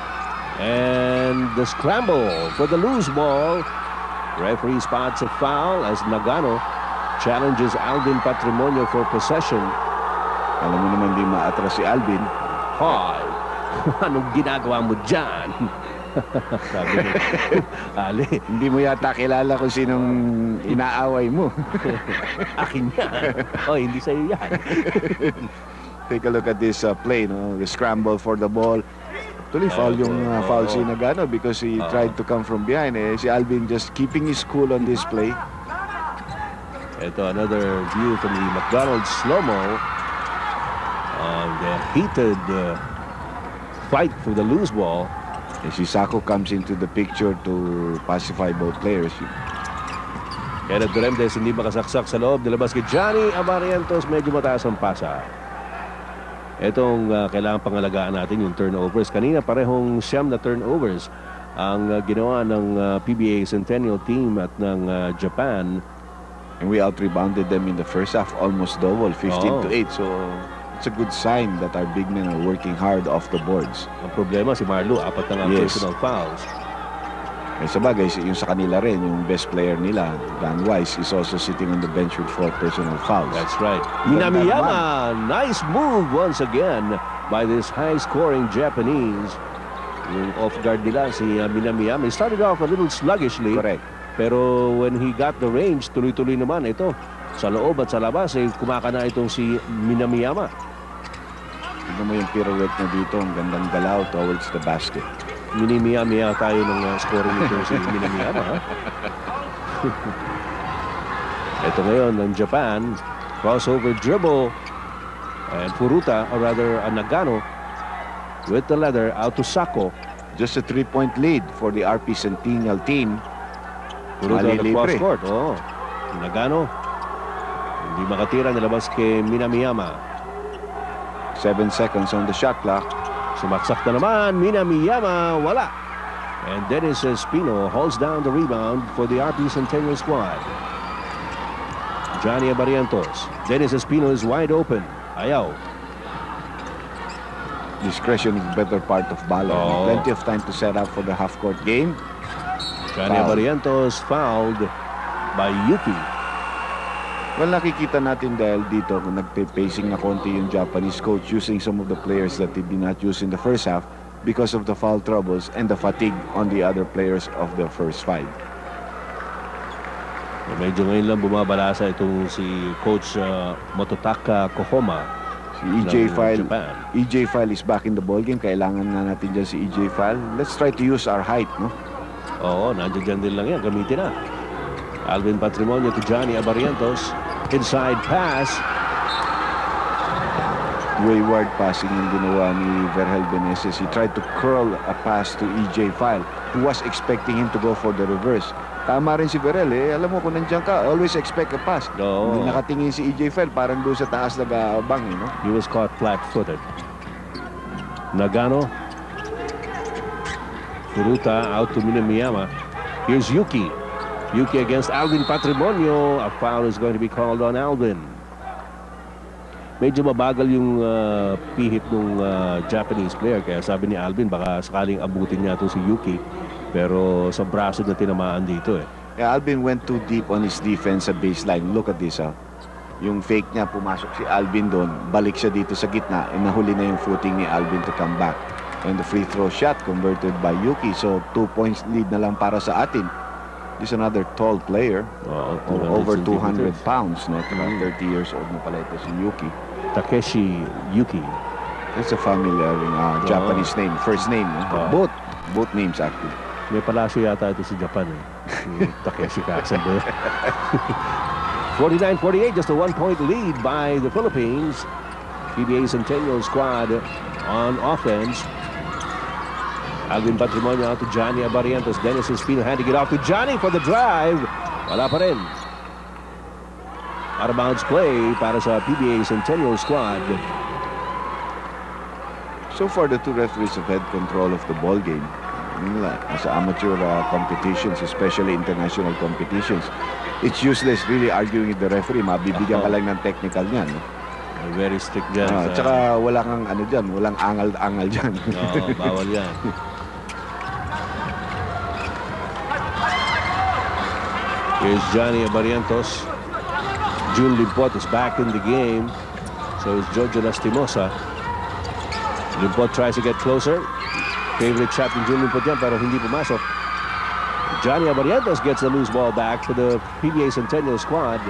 And the scramble for the loose ball. Referee spots a foul as Nagano challenges Alvin Patrimonio for possession. Alam mo naman di maatras si Alvin. Hoy, anong ginagawa mo dyan? Sabi niya, Ali, hindi mo yata kilala kung sinong inaaway mo. Akin yan. Oh, hindi sa'yo yan. Take a look at this play, no? The scramble for the ball. Actually, foul yung foul si Nagano because he tried to come from behind. Si Alvin just keeping his cool on this play. Ito, another view from the McDonald's slow-mo of the heated fight for the loose ball. Si Sako comes into the picture to pacify both players. Kenneth Duremdes hindi makasaksak sa loob. Nilabas kay Johnny Abarientos. Medyo mataas ang pasa. Itong kailangan pangalagaan natin yung turnovers. Kanina parehong siyam na turnovers ang ginawa ng PBA Centennial team at ng Japan. And we out-rebounded them in the first half, almost double, 15-8. So it's a good sign that our big men are working hard off the boards. Ang problema si Marlou, 4 na ang personal fouls. Eh, sabagay, yung sa kanila rin, yung best player nila, Dan Weiss, is also sitting on the bench with 4 personal fouls. That's right. Minamiyama, nice move once again by this high-scoring Japanese. Yung off-guard nila, si Minamiyama. He started off a little sluggishly. Correct. Pero when he got the range, tuloy-tuloy naman ito. Sa loob at sa labas, kumakana itong si Minamiyama. Tignan mo yung pirouette na dito, ang gandang galaw towards the basket. Minimiyama tayo ng scoring nito si Minamiyama. Ito ngayon ng Japan, crossover dribble, and Furuta, or rather Nagano, with the leather out to Sako. Just a 3-point lead for the RP Centennial team. Furuta on the cross court. Oh, Nagano, hindi makatira, nilabas kay Minamiyama. 7 seconds on the shot clock. Sumaksak na naman, Minamiyama, wala. And Dennis Espino holds down the rebound for the RP Centennial squad. Johnny Abarientos. Dennis Espino is wide open. Ayaw. Discretion is the better part of Bala. Plenty of time to set up for the half-court game. Johnny Abarientos fouled by Yuki. Well, nakikita natin dahil dito nagpe-pacing na konti yung Japanese coach using some of the players that he did not use in the first half because of the foul troubles and the fatigue on the other players of the first 5. Medyo ngayon lang bumabalasa itong si Coach Mototaka Kohoma. Si EJ Feihl is back in the ballgame. Kailangan na natin dyan si EJ Feihl. Let's try to use our height, no? Oo, nandiyan din lang yan. Gamitin na. Alvin Patrimonio to Johnny Abarientos. Inside pass. Wayward passing yung ginawa ni Vergel Meneses. He tried to curl a pass to EJ Feihl, who was expecting him to go for the reverse. Tama rin si Vergel, alam mo kung nandiyan ka, always expect a pass. No. Hindi nakatingin si EJ Feihl, parang doon sa taas nag-aabang, no? He was caught flat-footed. Nagano. Furuta out to Minamiyama. Here's Yuki. Yuki against Alvin Patrimonio. A foul is going to be called on Alvin. Medyo mabagal yung pihit ng Japanese player. Kaya sabi ni Alvin, baka sakaling abutin niya ito si Yuki. Pero sa braso na tinamaan dito eh. Yeah, Alvin went too deep on his defense sa baseline. Look at this, Yung fake niya, pumasok si Alvin doon. Balik siya dito sa gitna. Nahuli na yung footing ni Alvin to come back. And the free throw shot converted by Yuki. So 2 points lead na lang para sa atin. This is another tall player. Over 200 pounds. No? 30 years old na pala ito si Yuki. Takeshi Yuki. That's a familiar Japanese name. First name. Both names actually. May palasyo yata ito sa Japan. Takeshi Kasaba. 49-48, just a 1-point lead by the Philippines. PBA Centennial squad on offense. Alvin Patrimonio out to Johnny Abarientos. Dennis Espino handing it off to Johnny for the drive. Wala pa rin. Out of bounds play para sa PBA Centennial squad. So far, the two referees have had control of the ball game. As amateur competitions, especially international competitions, it's useless really arguing with the referee. Mabibigyan ka lang ng technical niyan. Very strict dyan. Tsaka wala kang ano dyan, walang angal-angal dyan. Bawal yan. Here's Johnny Abarientos. Jun Limpot is back in the game. So is Jojo Lastimosa. Limpot tries to get closer. Favorite shot ng Jun Limpot yan pero hindi pumasok. Johnny Abarientos gets the loose ball back for the PBA Centennial squad.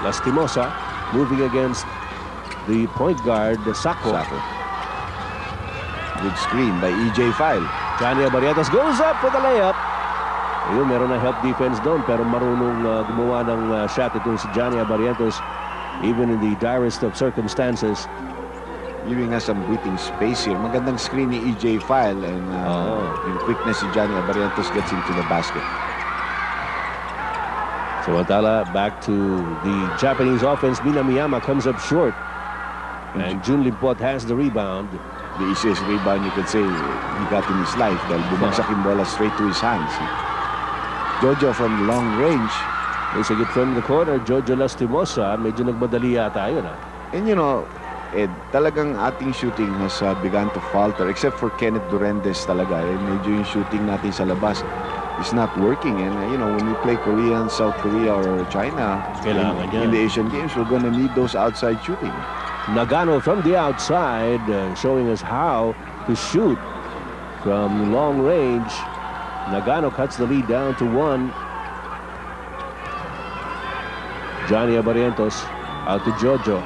Lastimosa moving against the point guard, Sako. Good screen by EJ Feihl. Johnny Abarientos goes up for the layup. Ayun, meron na help defense doon pero marunong gumawa ng shot itong si Johnny Abarientos even in the direst of circumstances. Giving us some breathing space here. Magandang screen ni EJ Feihl and yung quickness si Johnny Abarientos gets into the basket. Samantala, back to the Japanese offense. Minamiyama comes up short. And Jun Limpot has the rebound. The easiest rebound you could say he got in his life dahil bumagsak yung bola straight to his hands. Jojo from long range. Isig it from the corner, Jojo Lastimosa. Medyo nagmadali yata yun. And you know, Ed, talagang ating shooting has begun to falter except for Kenneth Durendes talaga. Medyo yung shooting natin sa labas is not working. And you know, when we play Korea, South Korea or China in the Asian Games, we're gonna need those outside shooting. Nagano from the outside showing us how to shoot from long range. Nagano cuts the lead down to 1. Johnny Abarientos out to Jojo.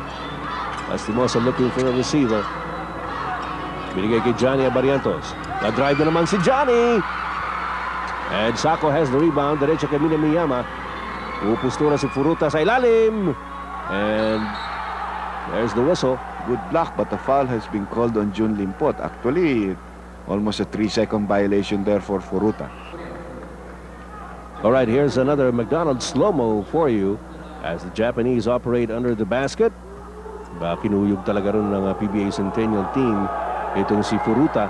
Lastimosa looking for a receiver. Binigay kay Johnny Abarientos. Na-drive na naman si Johnny. And Sako has the rebound. Diretso kay Minamiyama. Upustura si Furuta sa ilalim. And there's the whistle. Good block, but the foul has been called on Jun Limpot. Actually, almost a 3-second violation there for Furuta. All right, here's another McDonald's slow-mo for you as the Japanese operate under the basket. Kinuyog talaga rin ng PBA Centennial team itong si Furuta.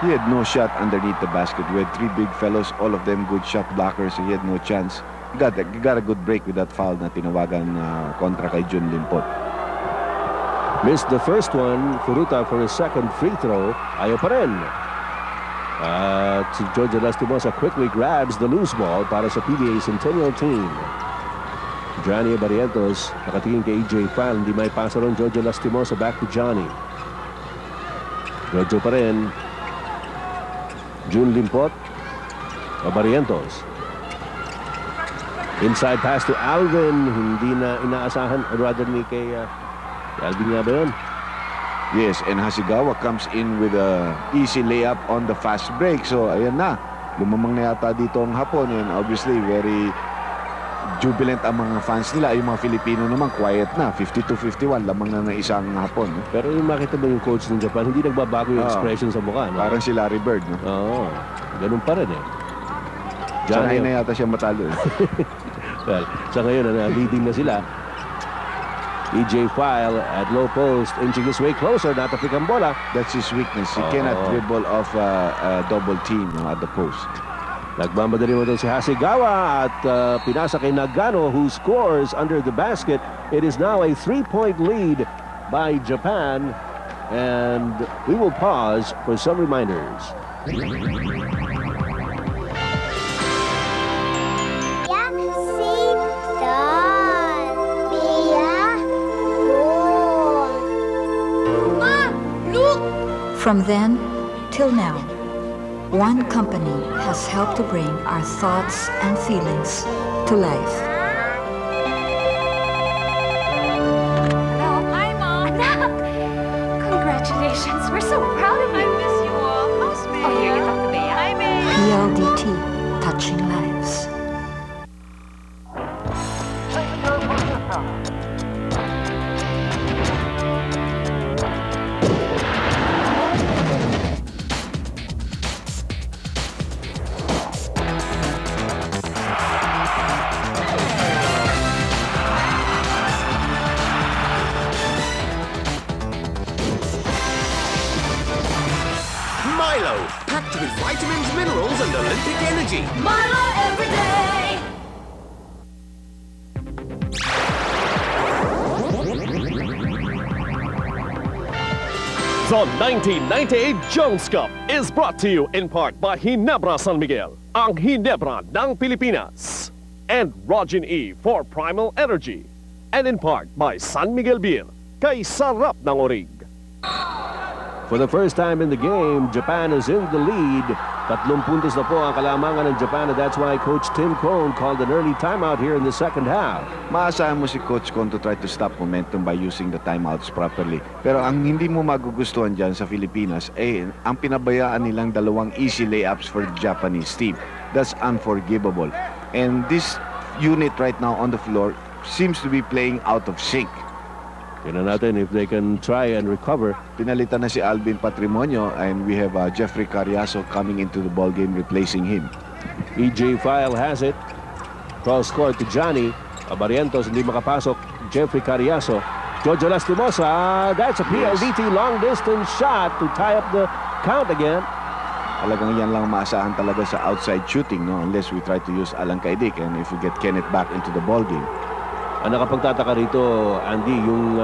He had no shot underneath the basket. We had 3 big fellows, all of them good shot blockers. He had no chance. He got a good break with that foul na tinawagan kontra kay Jun Limpot. Missed the first one, Furuta, for his second free throw. Ayaw pa rin. Jojo Lastimosa quickly grabs the loose ball para sa PBA Centennial team. Johnny Abarientos nakatingin kay EJ Feihl. Hindi may pasa ron Jojo Lastimosa. Back to Johnny. Jojo pa rin. Jun Limpot. Abarientos. Inside pass to Alvin. Hindi na inaasahan. Or rather ni kay Alvin nga ba yun? Yes, and Hasegawa comes in with a easy layup on the fast break. So, ayan na. Lumamang na yata dito ang Hapon. And obviously, very jubilant ang mga fans nila. Yung mga Filipino naman, quiet na. 52-51, lamang na ng isang Hapon. Pero yung makita mo yung coach ng Japan, hindi nagbabago yung expression sa mukha. No? Parang si Larry Bird. No? Oo, ganun pa rin eh. Sanay na yata siya matalo. Well, sa ngayon, leading na sila. EJ Feihl at low post, inching his way closer, natapik ang bola. That's his weakness. He cannot dribble off a double team at the post. Nagmamadali mo doon si Hasegawa at pinasa kay Nagano who scores under the basket. It is now a 3-point lead by Japan. And we will pause for some reminders. From then, Until now, one company has helped to bring our thoughts and feelings to life. Hello. Hi, Mom. Anak! Congratulations. We're so proud of you. I miss you all. How's Bea? Oh, here you talk to Bea. Hi, Bea. PLDT, touching lives. Milo, packed with vitamins, minerals, and Olympic energy. Milo every day. The 1998 Jones Cup is brought to you in part by Ginebra San Miguel, ang Ginebra ng Pilipinas, and Rogen E for Primal Energy, and in part by San Miguel Beer, kay sarap ng orig. For the first time in the game, Japan is in the lead. 3 puntos na po ang kalamangan ng Japan, and that's why Coach Tim Cone called an early timeout here in the second half. Maasahan mo si Coach Cone to try to stop momentum by using the timeouts properly. Pero ang hindi mo magugustuhan dyan sa Pilipinas ay ang pinabayaan nilang 2 easy layups for the Japanese team. That's unforgivable. And this unit right now on the floor seems to be playing out of sync. Tignan natin if they can try and recover. Pinalitan na si Alvin Patrimonio, and we have Jeffrey Carriazo coming into the ball game replacing him. EJ Feihl has it. Cross court to Johnny. Barrientos hindi makapasok. Jeffrey Carriazo. Jojo Lastimosa. That's a PLDT long distance shot to tie up the count again. Talagang yan lang maasahan talaga sa outside shooting, no? Unless we try to use Allan Caidic, and if we get Kenneth back into the ball game. Ang nakapagtataka rito, Andy, yung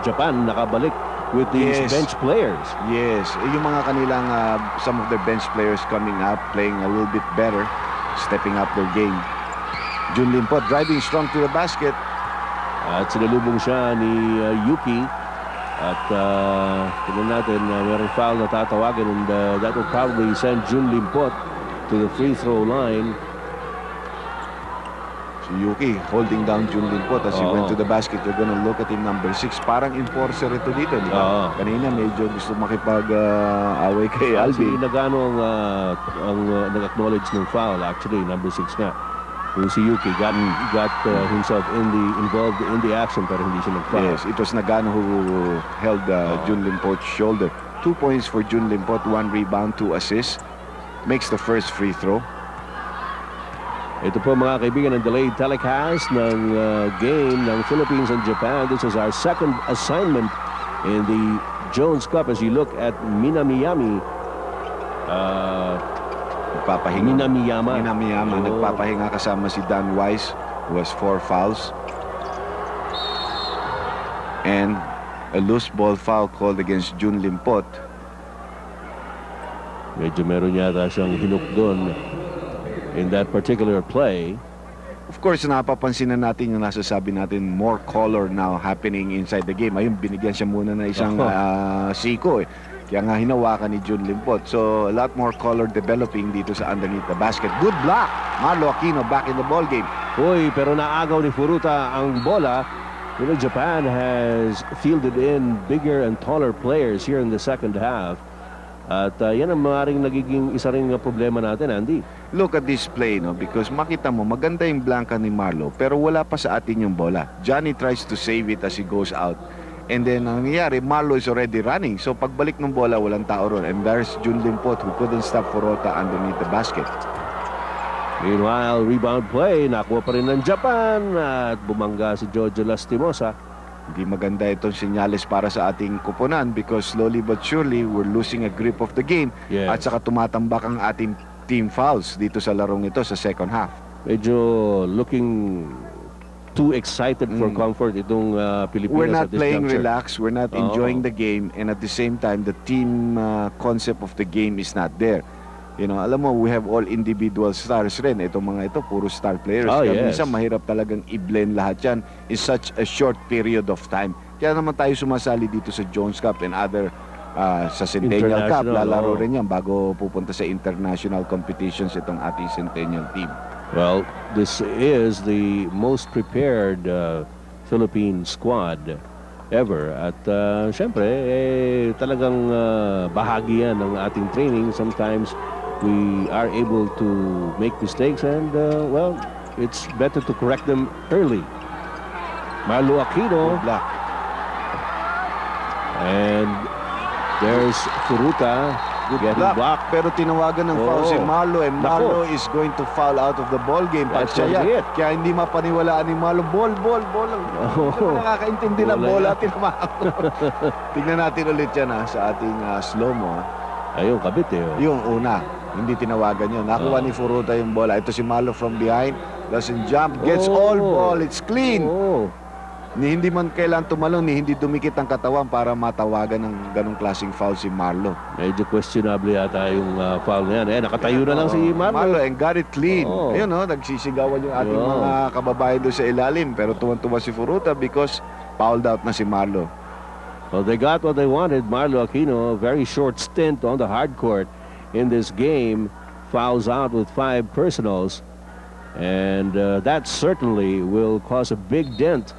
Japan nakabalik with these bench players. Yes, yung mga kanilang, some of their bench players coming up, playing a little bit better, stepping up their game. Jun Limpot driving strong to the basket. At sinalubong siya ni Yuki. At tignan natin, merong foul na tatawagin, and that will probably send Jun Limpot to the free throw line. Yuki holding down Jun Limpot as he went to the basket. You're gonna look at him, number 6. Parang enforcer ito dito, di ba? Kanina medyo gusto makipag-away kay Alvin. Nagano ang nag-acknowledge ng foul, actually, number 6 nga. Yung si Yuki got himself involved in the action, pero hindi siya nag-foul. Yes, it was Nagano who held Jun Limpot's shoulder. 2 points for Jun Limpot, 1 rebound, 2 assists. Makes the first free throw. Ito po mga kaibigan ang delayed telecast ng game ng Philippines and Japan. This is our second assignment in the Jones Cup as you look at Minamiyama. Minamiyama. Nagpapahinga kasama si Dan Wise, who has 4 fouls. And a loose ball foul called against Jun Limpot. Medyo meron yata siyang hinuk doon in that particular play. Of course, napapansin na natin yung nasasabi natin, more color now happening inside the game. Ayun, binigyan siya muna na isang siko eh. Kaya nga hinawakan ni Jun Limpot. So, a lot more color developing dito sa underneath the basket. Good block! Marlou Aquino back in the ball game. Uy, pero naagaw ni Furuta ang bola. You know, Japan has fielded in bigger and taller players here in the second half. At yan ang maaaring nagiging isa ring problema natin, Andy. Look at this play, no? Because makita mo, maganda yung blanca ni Marlou, pero wala pa sa atin yung bola. Johnny tries to save it as he goes out. And then, ang nangyayari, Marlou is already running. So, pagbalik ng bola, walang tao ron. And there's Jun Limpot who couldn't stop Furuta underneath the basket. Meanwhile, rebound play, nakuha pa rin ng Japan. At bumangga si Jojo Lastimosa. Hindi maganda itong senyales para sa ating kuponan because slowly but surely we're losing a grip of the game. Yes. At saka tumatambak ang ating team fouls dito sa larong ito sa second half. Medyo looking too excited for comfort itong Pilipinas. We're not at this playing juncture. relaxed, we're not enjoying the game, and at the same time the team concept of the game is not there. You know, alam mo, we have all individual stars rin. Itong mga ito, puro star players. Oh, Kaya yes. minsan mahirap talagang i-blend lahat yan in such a short period of time. Kaya naman tayo sumasali dito sa Jones Cup and other sa Centennial Cup. International, Lalaro oo. rin yan bago pupunta sa international competitions itong ating Centennial team. Well, this is the most prepared Philippine squad ever. At syempre, talagang bahagi yan ng ating training. Sometimes we are able to make mistakes and, well, it's better to correct them early. Marlou Aquino. Good luck. And there's Furuta. Good getting luck. blocked. Pero tinawagan ng foul si Marlou, and Marlou is going to foul out of the ball game. That's Kaya, it. kaya hindi mapaniwalaan ni Marlou. Ball. Hindi naman nakakaintindi ng bola. Tingnan natin ulit yan sa ating slow-mo. Ayun, kabit eh. Yung una, hindi tinawagan yun. Nakuha ni Furuta yung bola. Ito si Marlou from behind. Doesn't jump. Gets all ball. It's clean. Ni hindi man kailan tumalon, ni hindi dumikit ang katawan para matawagan ng ganong klaseng foul si Marlou. Medyo questionable yata yung foul na yan. Nakatayo na lang si Marlou. And got it clean. Ayun, nagsisigawan yung ating mga kababayan doon sa ilalim. Pero tuwan-tuwa si Furuta because fouled out na si Marlou. Well, they got what they wanted. Marlou Aquino, a very short stint on the hard court in this game, fouls out with 5 personals. And that certainly will cause a big dent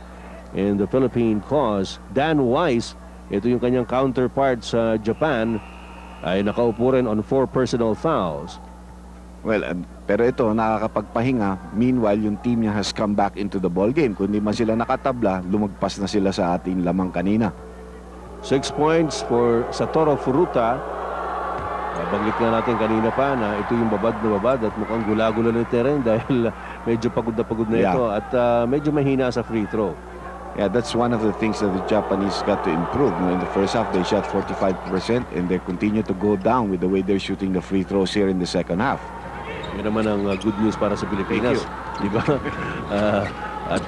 in the Philippine cause. Dan Weiss, ito yung kanyang counterpart sa Japan, ay nakaupo rin on 4 personal fouls. Well, pero ito, nakakapagpahinga. Meanwhile, yung team niya has come back into the ball game. Kung di man sila nakatabla, lumagpas na sila sa ating lamang kanina. 6 points for Satoru Furuta. Banggit nga natin kanina pa na ito yung babad na babad at mukhang gula-gula na rin dahil medyo pagod na ito at medyo mahina sa free throw. Yeah, that's one of the things that the Japanese got to improve. In the first half, they shot 45% and they continue to go down with the way they're shooting the free throws here in the second half. Yan naman ang good news para sa Pilipinas. Di ba? At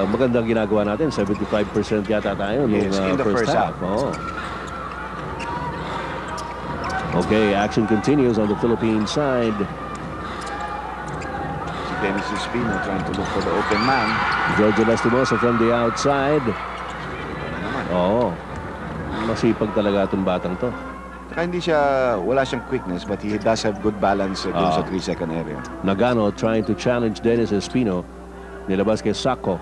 magandang ginagawa natin. 75% yata tayo Yes, in the first half. Okay, action continues on the Philippine side. Dennis Espino trying to look for the open man. Jojo Lastimosa from the outside. Masipag talaga itong batang to. Saka wala siyang quickness, but he does have good balance dun sa 3-second area. Nagano trying to challenge Dennis Espino. Nilabas kay Sako.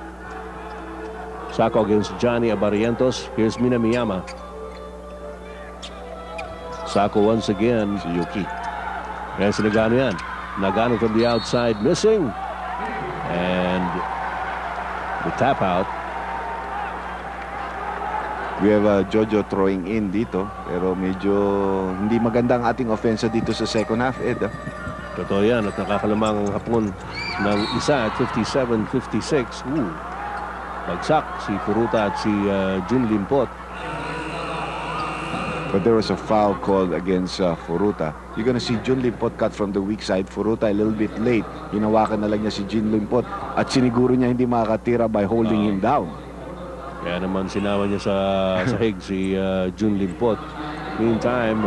Sako against Johnny Abarientos. Here's Minamiyama. Sako once again. Si Yuki. Kaya si Nagano yan. Nagano from the outside, missing. And the tap out. We have Jojo throwing in dito. Pero medyo hindi maganda ang ating offense dito sa second half, Ed. Totoo yan. At nakakalamang ang hapon ng isa at 57-56. Bagsak si Furuta at si Jun Limpot. But there was a foul called against Furuta. You're gonna see Jun Limpot cut from the weak side. Furuta a little bit late. Hinawakan na lang niya si Jun Limpot. At siniguro niya hindi makakatira by holding him down. Kaya naman sinawa niya sa sahig si Jun Limpot. Meantime,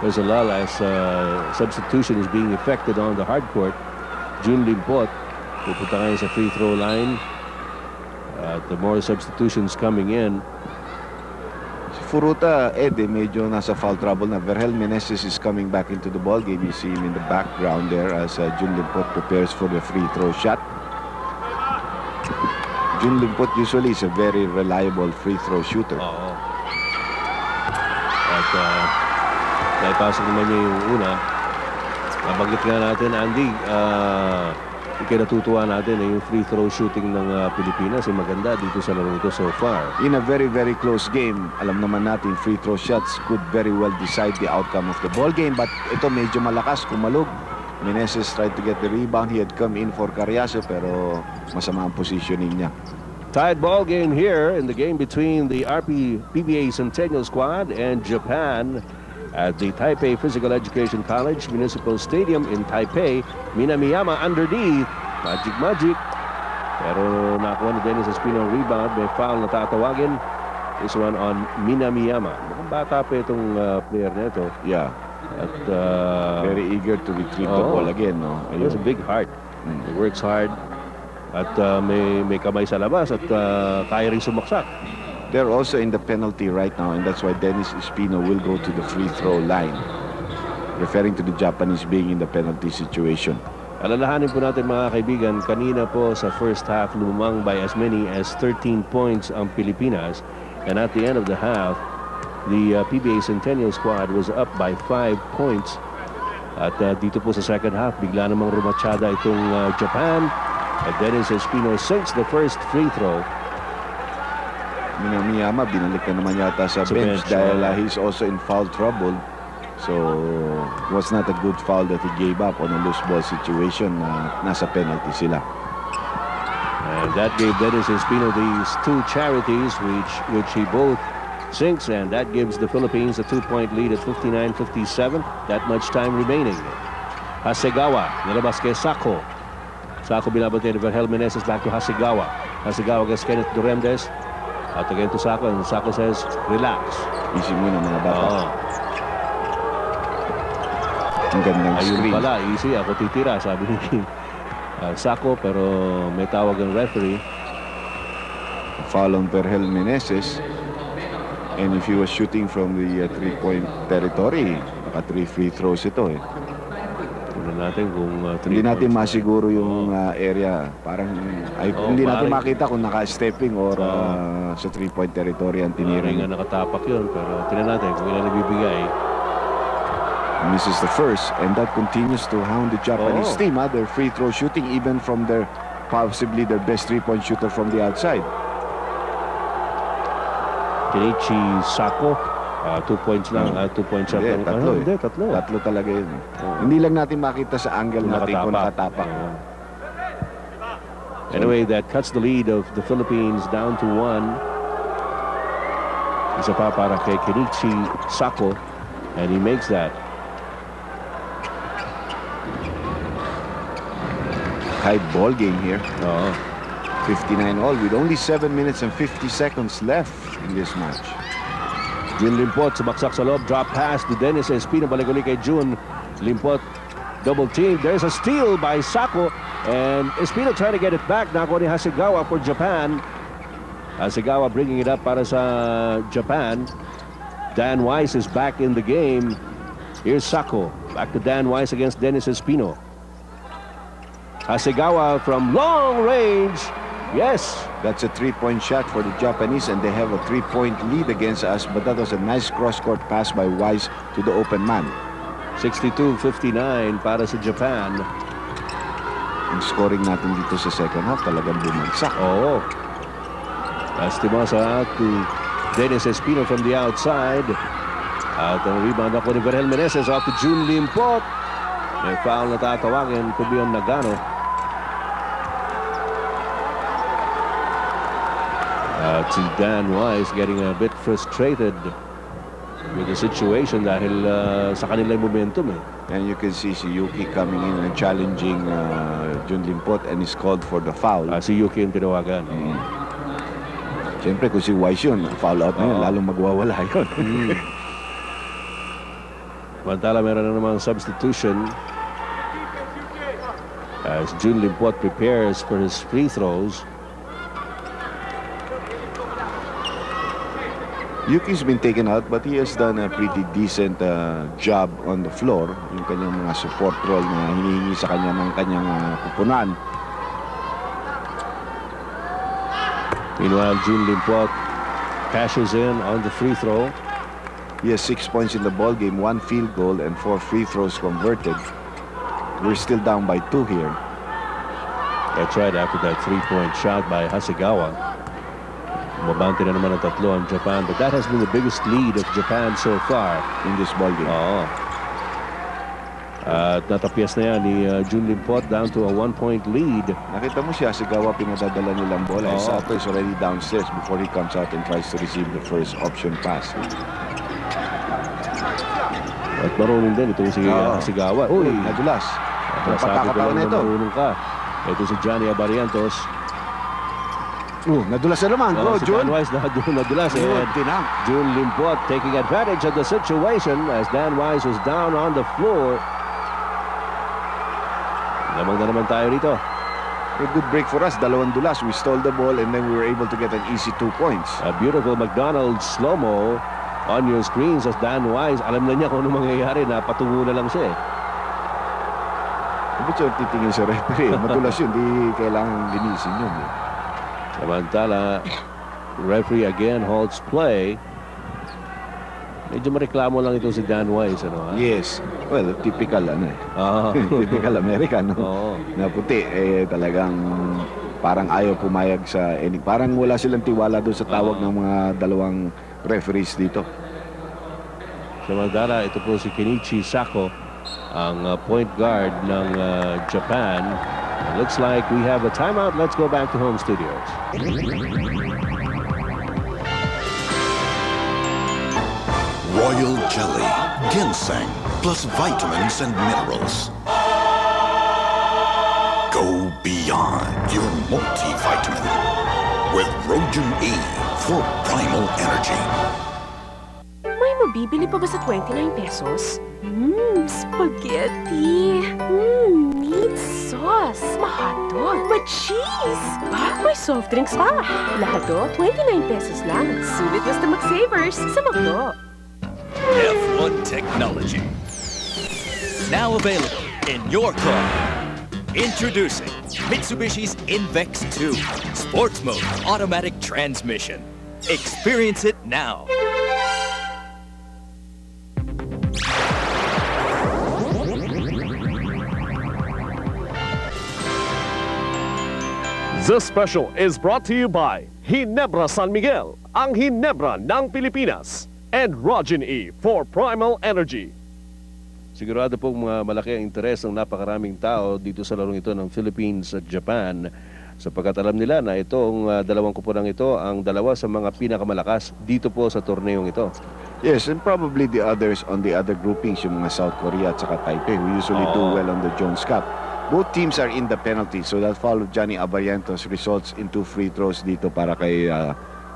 there's a lull as substitution is being effected on the hard court. Jun Limpot pupunta ngayon sa free throw line. The more substitutions coming in. Furuta, Ed, medyo nasa foul trouble na. Vergel Meneses is coming back into the ball game. You see him in the background there as Jun Limpot prepares for the free throw shot. Jun Limpot usually is a very reliable free throw shooter. At dahil pasok naman niya yung una, nabanggit nga natin, Andy, ikinatutuwa natin yung free throw shooting ng Pilipinas ay maganda dito sa laro ito so far. In a very, very close game, alam naman natin free throw shots could very well decide the outcome of the ball game. But ito medyo malakas, kumalog. Meneses tried to get the rebound. He had come in for Carriazo pero masama ang positioning niya. Tied ball game here in the game between the PBA Centennial squad and Japan at the Taipei Physical Education College Municipal Stadium in Taipei. Minamiyama underneath. Magic. Pero nakuha ni Dennis Espino rebound. May foul na tatawagin. This one on Minamiyama. Mukhang bata pa itong player na ito. Yeah. At very eager to retrieve the ball again. No? He has a big heart. He works hard. At may kamay sa labas at kaya rin sumaksak. They're also in the penalty right now, and that's why Dennis Espino will go to the free throw line, referring to the Japanese being in the penalty situation. Alalahanin po natin mga kaibigan, kanina po sa first half lumamang by as many as 13 points ang Pilipinas, and at the end of the half the PBA Centennial squad was up by 5 points. At dito po sa second half bigla namang rumatsyada itong Japan, at Dennis Espino sinks the first free throw. Minamiyama, binalik na naman yata sa bench dahil he's also in foul trouble. So, it was not a good foul that he gave up on a loose ball situation. Nasa penalty sila. And that gave Dennis Espino these two charities which he both sinks, and that gives the Philippines a 2-point lead at 59-57. That much time remaining. Hasegawa, nalabas kay Sako. Sako binabantay ni Vergel, Meneses back to Hasegawa. Hasegawa against Kenneth Duremdes. At again to Sako, and Sako says, relax. Easy muna mga bata. Ang gandang screen. Ayun pala, easy. Ako titira, sabi ni Sako, pero may tawag ang referee. Foul on Vergel Meneses. And if he was shooting from the 3-point territory, naka 3 free throws ito eh. Natin kung hindi natin masiguro yung area, parang hindi natin makita kung naka-stepping or sa 3-point territory ang tinira. Nga nakatapak yun, pero tinan natin kung ilan nabibigay. Misses the first, and that continues to hound the Japanese team. Their free throw shooting, even from their possibly their best 3-point shooter from the outside. Kenichi Sako, 2 points lang, 2 points shot lang. Tatlo Hindi, tatlo. Tatlo talaga yun. Hindi lang natin makita sa angle natin kung nakatapak. Anyway, that cuts the lead of the Philippines down to 1. Isa pa para kay Kenichi Sako, and he makes that. High ball game here. 59 all with only 7 minutes and 50 seconds left in this match. Jun Limpot sumaksak sa loob, drop pass to Dennis Espino, balik ulit kay Jun Limpot, double team. There's a steal by Sako, and Espino trying to get it back. Nakuha ni Hasegawa for Japan. Hasegawa bringing it up para sa Japan. Dan Weiss is back in the game. Here's Sako, back to Dan Weiss against Dennis Espino. Hasegawa from long range. Yes, that's a 3-point shot for the Japanese, and they have a 3-point lead against us, but that was a nice cross-court pass by Weiss to the open man. 62-59 para sa Japan. Ang scoring natin dito sa second half talagang bumagsak. Lastimosa to Dennis Espino from the outside. At ang rebound ako ni Vergel Meneses off to Jun Limpot. May foul na tatawagin, could be on Nagano. Si Dan Weiss getting a bit frustrated with the situation dahil sa kanila yung momentum eh. And you can see si Yuki coming in and challenging Jun Limpot, and is called for the foul. Si Yuki yung tinawagan. Siyempre kung si Weiss yun, foul out na yun, lalong magwawala yun. Mantala meron na namang substitution as Jun Limpot prepares for his free throws. Yuki's been taken out, but he has done a pretty decent job on the floor. Yung kanyang mga support role na hinihingi sa kanya ng kanyang kupunan. Meanwhile, Jun Limpot cashes in on the free throw. He has 6 points in the ball game, 1 field goal, and 4 free throws converted. We're still down by 2 here. That's right, after that 3-point shot by Hasegawa. Mabante na naman ang tatlo ang Japan, but that has been the biggest lead of Japan so far in this ballgame. At natapyas na yan ni Jun Limpot down to a 1-point lead. Nakita mo siya, Hasegawa, pinadadala nilang bola. Santo is already downstairs before he comes out and tries to receive the first option pass. At marunong din itong si Hasegawa. Uy, nadulas. Pagkakataon na ito. Ito si Johnny Abarientos. Nadulas na naman. Si Dan Weiss nadulas. Jun Limpot taking advantage of the situation as Dan Weiss was down on the floor. Lamang na naman tayo rito. A good break for us. Dalawang dulas. We stole the ball and then we were able to get an easy 2 points. A beautiful McDonald's slow-mo on your screens as Dan Wise. Alam na niya kung ano mangyayari. Napatungo na lang siya eh. Ba't siya titingin sa referee? Madulas yun. Di kailangan linisin yun. Samantala, referee again halts play. Medyo mareklamo lang ito si Dan Wise, ano ha? Yes. Well, typical ano eh. Typical American, no? Na puti, talagang parang ayaw pumayag sa parang wala silang tiwala doon sa tawag ng mga dalawang referees dito. Samantala, ito po si Kenichi Sako, ang point guard ng Japan. Looks like we have a timeout. Let's go back to home studios. Royal Jelly, ginseng, plus vitamins and minerals. Go beyond your multivitamin with Rogen E for primal energy. May mabibili pa ba sa 29 pesos? Spaghetti. Meat sauce. Mahotdog. May cheese. May soft drinks pa. Lahat to, 29 pesos lang. Sulit basta mag-savers sa McDo. F1 technology. Now available in your car. Introducing Mitsubishi's Invex 2 Sports Mode Automatic Transmission. Experience it now. This special is brought to you by Ginebra San Miguel, ang Ginebra ng Pilipinas, and Rogen E for Primal Energy. Sigurado pong malaki ang interes ng napakaraming tao dito sa larong ito ng Philippines at Japan, sapagkat alam nila na itong dalawang kupunang ito ang dalawa sa mga pinakamalakas dito po sa torneong ito. Yes, and probably the others on the other groupings, yung mga South Korea at saka Taipei, who usually do well on the Jones Cup. Both teams are in the penalty, so that foul of Johnny Abarientos results in 2 free throws dito para kay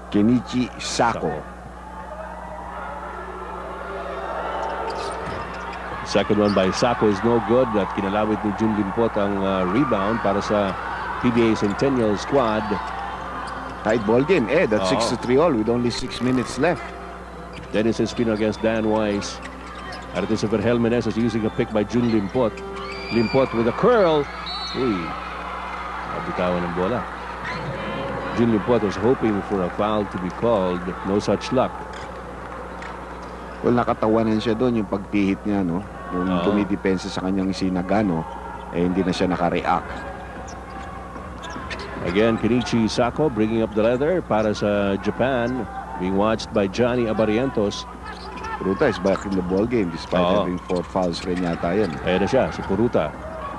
Kenichi Sako. Second one by Sako is no good at kinalawit ni Jun Limpot ang rebound para sa PBA Centennial squad. Tight ball game, that's 6-3 all with only 6 minutes left. Dennis Espino against Dan Wise. At ito si Vergel Meneses using a pick by Jun Limpot. Limpot with a curl. Nabitawan ng bola. Jun Limpot was hoping for a foul to be called. No such luck. Well, nakatawanan siya doon yung pagpihit niya, no? Yung tumidepensa sa kanyang sinagano, hindi na siya nakareact. Again, Kenichi Sako bringing up the leather para sa Japan. Being watched by Johnny Abarientos. Puruta is back in the ball game despite having 4 fouls rin yata yan. Ayan na siya, si Puruta.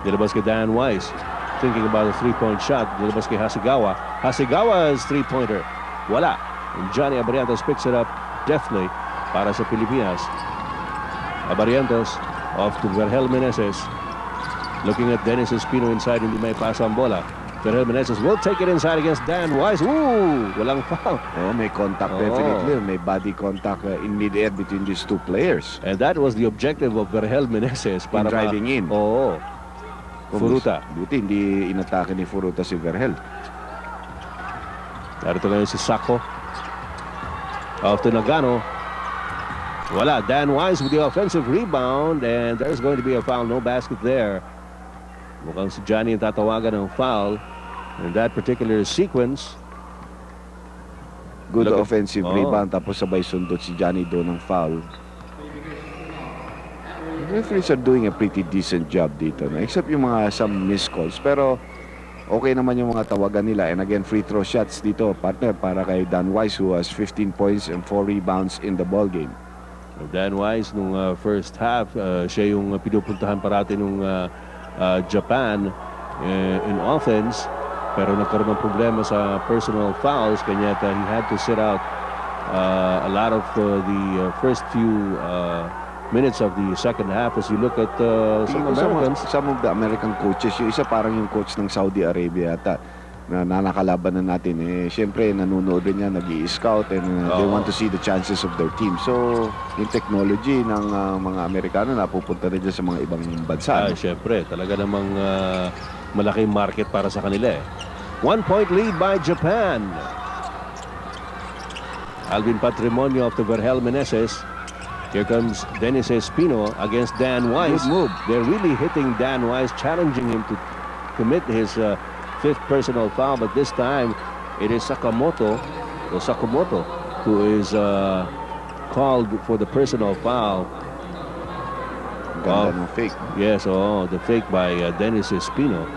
Nilabas kay Dan Wise. Thinking about a 3-point shot. Nilabas kay Hasegawa. Hasegawa's 3-pointer. Wala. And Johnny Abarientos picks it up deftly para sa Pilipinas. Abarientos off to Vergel Meneses. Looking at Dennis Espino inside, hindi may pasa ang bola. Vergel Meneses will take it inside against Dan Wise. Walang foul. May contact definitely. May body contact in mid-air between these two players. And that was the objective of Vergel Meneses para driving in. Furuta. Buti hindi inatake ni Furuta si Vergel. Narito ngayon si Sako. Off to Nagano. Wala. Dan Wise with the offensive rebound, and there's going to be a foul. No basket there. Mukhang si Johnny ang tatawagan ng foul in that particular sequence. Good offensive rebound, tapos sabay sundot si Johnny doon ng foul. The referees are doing a pretty decent job dito, no? Except yung mga some missed calls. Pero okay naman yung mga tawagan nila. And again, free throw shots dito, partner, para kay Dan Wise, who has 15 points and 4 rebounds in the ball game. Dan Wise nung first half, siya yung pinupuntahan parati nung Japan in offense, pero nagkaroon ng problema sa personal fouls, kanya he had to sit out a lot of the first few minutes of the second half. As you look at some of the American coaches, yung isa parang yung coach ng Saudi Arabia yata na nakalaban na natin, syempre nanonood rin niya, nag-i-scout, and they want to see the chances of their team. So yung technology ng mga Amerikano napupunta rin dyan sa mga ibang bansa. Syempre, talaga namang malaking market para sa kanila eh. 1-point lead by Japan. Alvin Patrimonio of the Vergel Meneses. Here comes Dennis Espino against Dan Wise. Good move. They're really hitting Dan Wise, challenging him to commit his fifth personal foul, but this time it is Sakamoto, who is called for the personal foul. Ganda ng fake. Yes, the fake by Dennis Espino.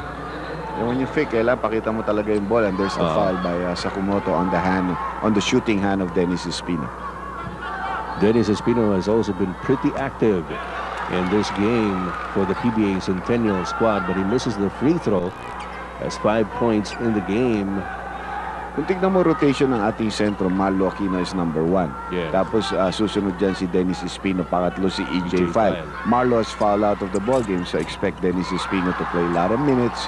And when you fake, kailangan pakita mo talaga yung ball, and there's the foul by Sakamoto on the shooting hand of Dennis Espino. Dennis Espino has also been pretty active in this game for the PBA Centennial squad, but he misses the free throw. Has 5 points in the game. Kung tignan mo rotation ng ating sentro, Marlou Aquino is number 1. Yeah. Tapos susunod dyan si Dennis Espino, pangatlo si EJ Feihl. Marlou has fouled out of the ball game, so expect Dennis Espino to play a lot of minutes,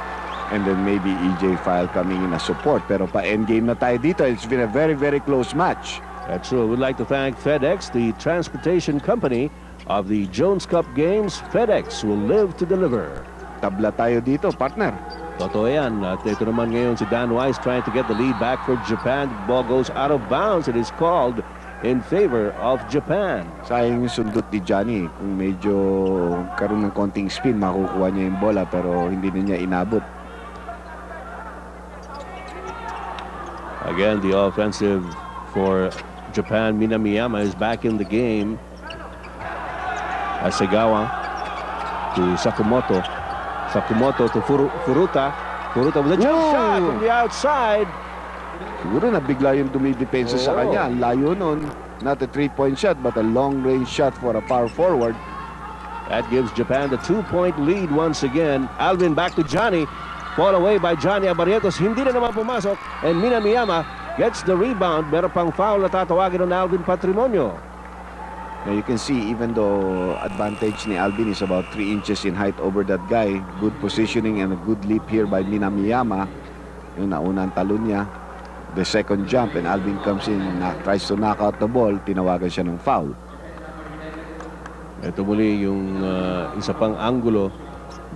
and then maybe EJ Feihl coming in as support. Pero pa-endgame na tayo dito. It's been a very, very close match. That's true. We'd like to thank FedEx, the transportation company of the Jones Cup Games. FedEx will live to deliver. Tabla tayo dito, partner. Totoo yan. At ito naman ngayon si Dan Wise trying to get the lead back for Japan. The ball goes out of bounds. It is called in favor of Japan. Sayang yung sundot ni Johnny. Kung medyo karoon ng konting spin, makukuha niya yung bola, pero hindi na niya inabot. Again, the offensive for Japan, Minamiyama, is back in the game. Asegawa to Sakamoto. Sakamoto to Furuta. Furuta with a jump shot from the outside. Siguro nabigla yung dumidepensa sa kanya. Ang layo nun. Not a 3-point shot, but a long-range shot for a power forward. That gives Japan the 2-point lead once again. Alvin back to Johnny. Fall away by Johnny Abarrientos. Hindi na naman pumasok. And Minamiyama gets the rebound. Meron pang foul na tatawagin ng Alvin Patrimonio. Now you can see, even though advantage ni Alvin is about 3 inches in height over that guy, good positioning and a good leap here by Minamiyama. Yung nauna ang talon niya. The second jump, and Alvin comes in and tries to knock out the ball. Tinawagan siya ng foul. Ito muli yung isa pang anggulo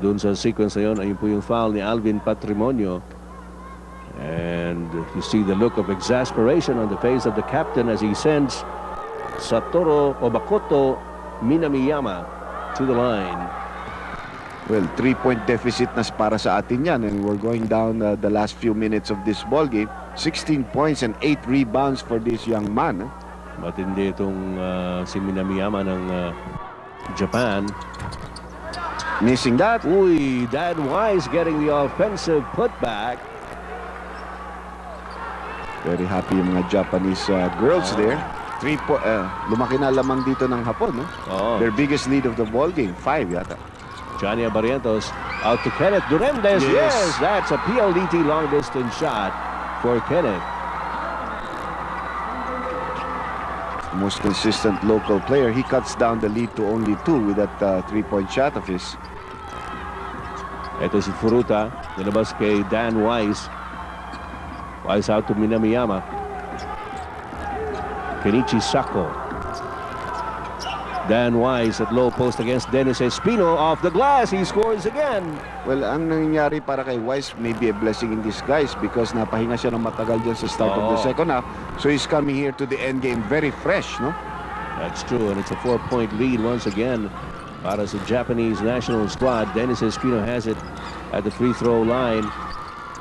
doon sa sequence na yun. Ayun po yung foul ni Alvin Patrimonio. And you see the look of exasperation on the face of the captain as he sends Satoru Obakoto Minamiyama to the line. Well, 3-point deficit na para sa atin yan, and we're going down the last few minutes of this ball game. 16 points and 8 rebounds for this young man. Matindi itong si Minamiyama ng Japan. Missing that. Uy, Dan Wise getting the offensive putback. Very happy yung mga Japanese girls there. Lumaki na lamang dito ng Hapon, no? Their biggest lead of the ball game, 5 yata. Johnny Abarrientos out to Kenneth Duremdes. Yes, that's a PLDT long distance shot for Kenneth. Most consistent local player. He cuts down the lead to only 2 with that 3-point shot of his. Ito si Furuta, nilabas kay Dan Wise. Wise out to Minamiyama. Kenichi Sako. Dan Wise at low post against Dennis Espino. Off the glass, he scores again. Well, ang nangyari para kay Wise may be a blessing in disguise because napahinga siya ng matagal dyan sa start of the second half. So he's coming here to the end game very fresh, no? That's true, and it's a 4-point lead once again para sa Japanese national squad. Dennis Espino has it at the free throw line.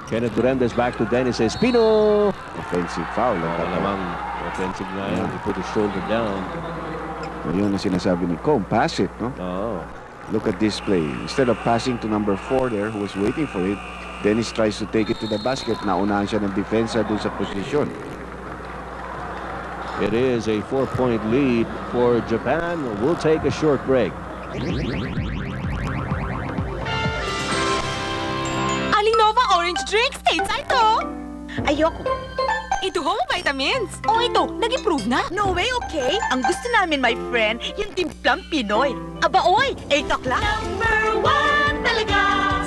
Kenneth Duremdes back to Dennis Espino. Offensive foul. Lamang offensive na yan. He put his shoulder down. Yun ang sinasabi ni Com. Pass it, no? Look at this play. Instead of passing to number 4 there, who was waiting for it, Dennis tries to take it to the basket. Naunahan siya ng depensa dun sa posisyon. It is a 4-point lead for Japan. We'll take a short break. Alinova orange drink stateside to. Ayoko. Ito ho, vitamins. Oh, ito, nag-improve na. No way, okay? Ang gusto namin, my friend, yung timplang Pinoy. Aba, oy, 8 o'clock. Number 1 talaga.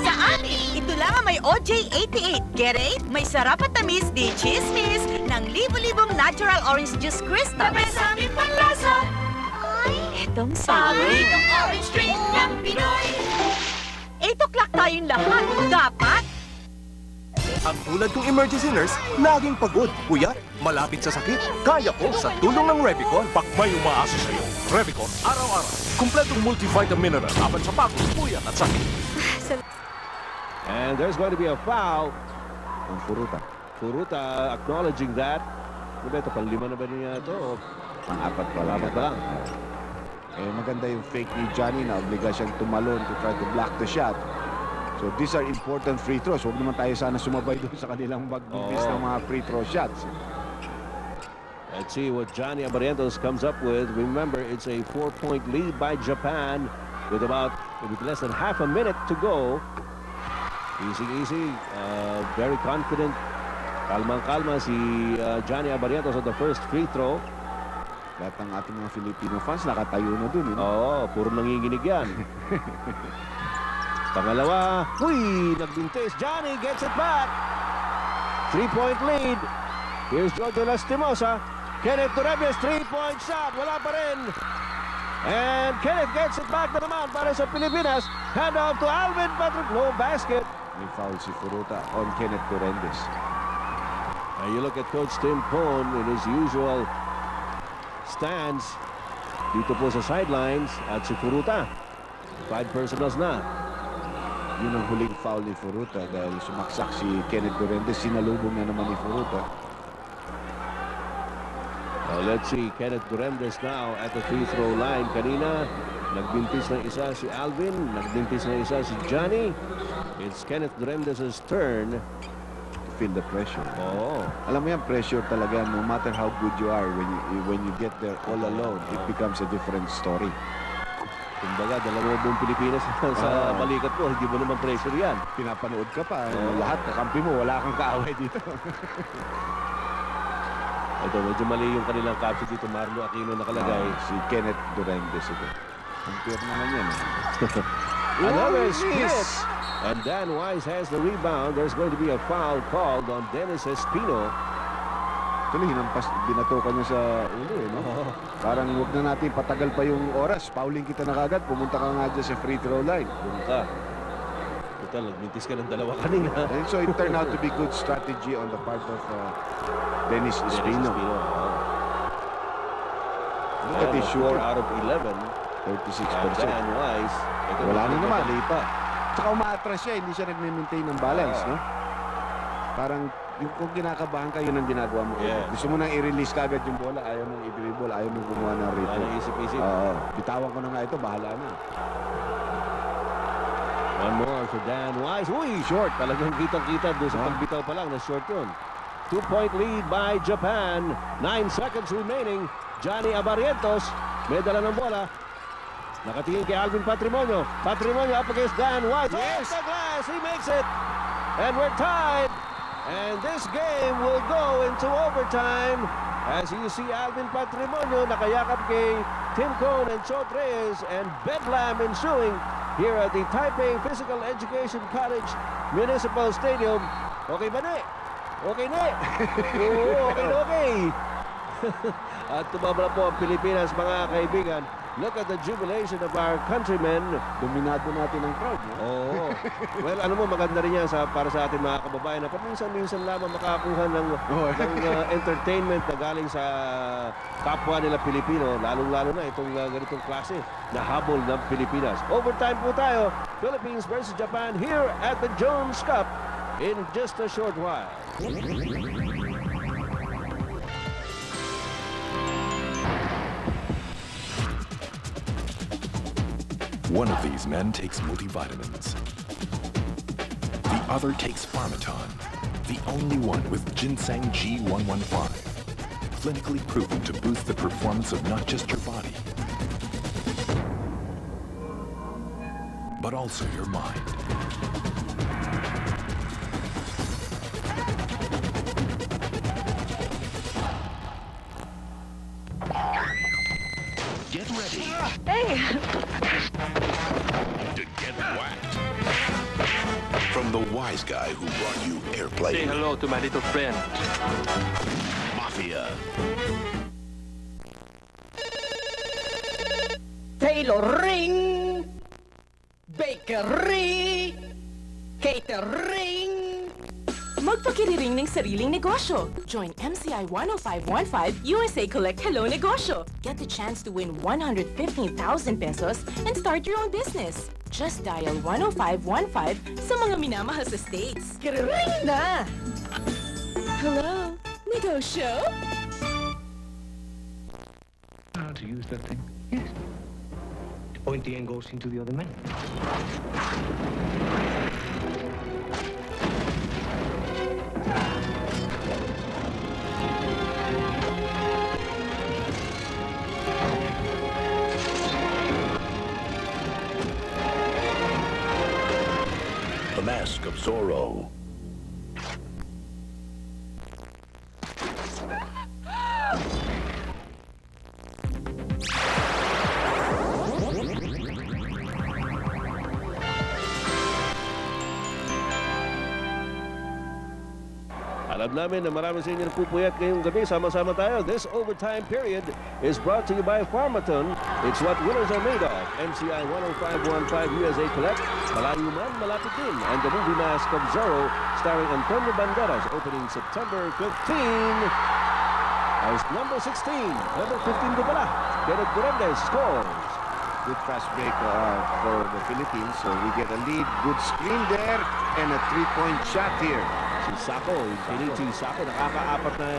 Sa atin, ito lang ang may OJ88. Get it? May sarap at tamis di chismis ng libo-libong natural orange juice crystal. Tabi sa aming panlasa. Ay, itong sabi ng orange drink ng Pinoy. 8 o'clock tayong lahat. Dapat Ang tulad kong emergency nurse, laging pagod. Kuya, malapit sa sakit. Kaya ko sa tulong ng Revicon. Pag may umaasa sa'yo, Revicon, araw-araw. Kumpletong multivitamin mineral laban sa pagod, puyat at sakit. And there's going to be a foul. Ang Furuta. Furuta acknowledging that. Ano ba ito? Pang-5 na ba niya ito? Pang-4 pa lang. Pang-4 pa lang. Maganda yung fake ni Johnny na obliga siyang tumalon to try to block the shot. So these are important free throws. Huwag naman tayo sana sumabay doon sa kanilang magbibis ng mga free throw shots. Let's see what Johnny Abarientos comes up with. Remember, it's a 4-point lead by Japan with less than half a minute to go. Easy. Very confident. Kalmang-kalma si Johnny Abarientos on the first free throw. Lahat ng ating mga Filipino fans nakatayo na dun. Oo, puro nanginginig yan. Pangalawa, nagbintis. Johnny gets it back. 3-point lead. Here's Jojo Lastimosa. Kenneth Torres, 3-point shot. Wala pa rin. And Kenneth gets it back na naman para sa Pilipinas. Hand off to Alvin, Patrick. No basket. May foul si Furuta on Kenneth Torres. Now you look at Coach Tim Pon in his usual stance dito po sa sidelines at si Furuta. 5 personals na. Yun ang huling foul ni Furuta dahil sumaksak si Kenneth Torres. Sinalubong na naman ni Furuta. Let's see, Kenneth Durendes now at the free throw line. Kanina, nagbintis ng isa si Alvin, nagbintis ng isa si Johnny. It's Kenneth Durendes' turn. Feel the pressure. Oo. Alam mo yan, pressure talaga. No matter how good you are, when you get there all alone, it becomes a different story. Kumbaga, dalawa buong Pilipinas sa balikat po. Hindi mo naman pressure yan. Pinapanood ka pa. Lahat, kakampi mo, wala kang kaaway dito. Ito, medyo mali yung kanilang caption dito. Marlou, Aquino nakalagay. Si Kenneth Durendes ito. Ampere naman yan. Another split. And Dan Wise has the rebound. There's going to be a foul called on Dennis Espino. Tuloy, binatokan niya sa ulo. Parang huwag na natin patagal pa yung oras. Fouling kita na kagad. Pumunta ka nga dyan sa free throw line. Pumunta. Total, nagmintis ka ng dalawa kanina. And so it turned out to be good strategy on the part of Dennis Espino. Look at this shooter. 4 out of 11. 36%. Dan Wise. Wala na naman. Tsaka umaatras siya. Hindi siya nag-maintain ng balance. No? Parang kung kinakabahan ka, yun ang ginagawa mo. Yeah. Gusto mo nang i-release kagad yung bola. Ayaw mong i-dribble. Ayaw mong gumawa ng rito. Wala isip-isip. Bitawan ko na nga ito. Bahala na. One more for Dan Wise. Short. Talagang kitang-kita doon sa pagbitaw pa lang na short yun. 2-point lead by Japan. 9 seconds remaining. Johnny Abarientos. May dala ng bola. Nakatingin kay Alvin Patrimonio. Patrimonio up against Dan Wise. Yes! The glass. He makes it. And we're tied. And this game will go into overtime. As you see Alvin Patrimonio nakayakap kay Tim Cone and Chot Reyes, and bedlam ensuing here at the Taipei Physical Education College Municipal Stadium. Okay ba, Ne? Okay, Ne? Oo, okay. At tumabla po ang Pilipinas, mga kaibigan. Look at the jubilation of our countrymen. Dominado natin ang crowd. No? Oo. Well, ano mo, maganda rin yan para sa ating mga kababayan na paminsan-minsan lamang makakuha ng entertainment na galing sa kapwa nila Pilipino, lalong-lalo na itong ganitong klase na habol ng Pilipinas. Overtime po tayo. Philippines versus Japan here at the Jones Cup in just a short while. One of these men takes multivitamins. The other takes Pharmaton, the only one with ginseng G115, clinically proven to boost the performance of not just your body, but also your mind. Get ready. Hey! To get whacked. From the wise guy who brought you airplane. Say hello to my little friend. Mafia. Tailoring, bakery, catering, magpakiriring ng sariling negosyo. Join MCI 10515 USA Collect Hello Negosyo. Get the chance to win 115,000 pesos and start your own business. Just dial 10515 sa mga minamahal sa states. Kiriring na! Hello, negosyo? How to use that thing? Yes. The pointy end goes into the other man. The Mask of Zorro. Alam namin na marami sa inyo nagpupuyat ngayong gabi. Sama-sama tayo. This overtime period is brought to you by Pharmaton. It's what winners are made of. MCI 10515 USA Collect. Malayo man, malapit din. And the movie Mask of Zorro starring Antonio Banderas opening September 15. As number 16. Number 15 ko pala. Kenneth Durandez scores. Good fast break for the Philippines. So we get a lead. Good screen there. And a 3-point shot here. Si Sako, si Sako, nakaka-4 na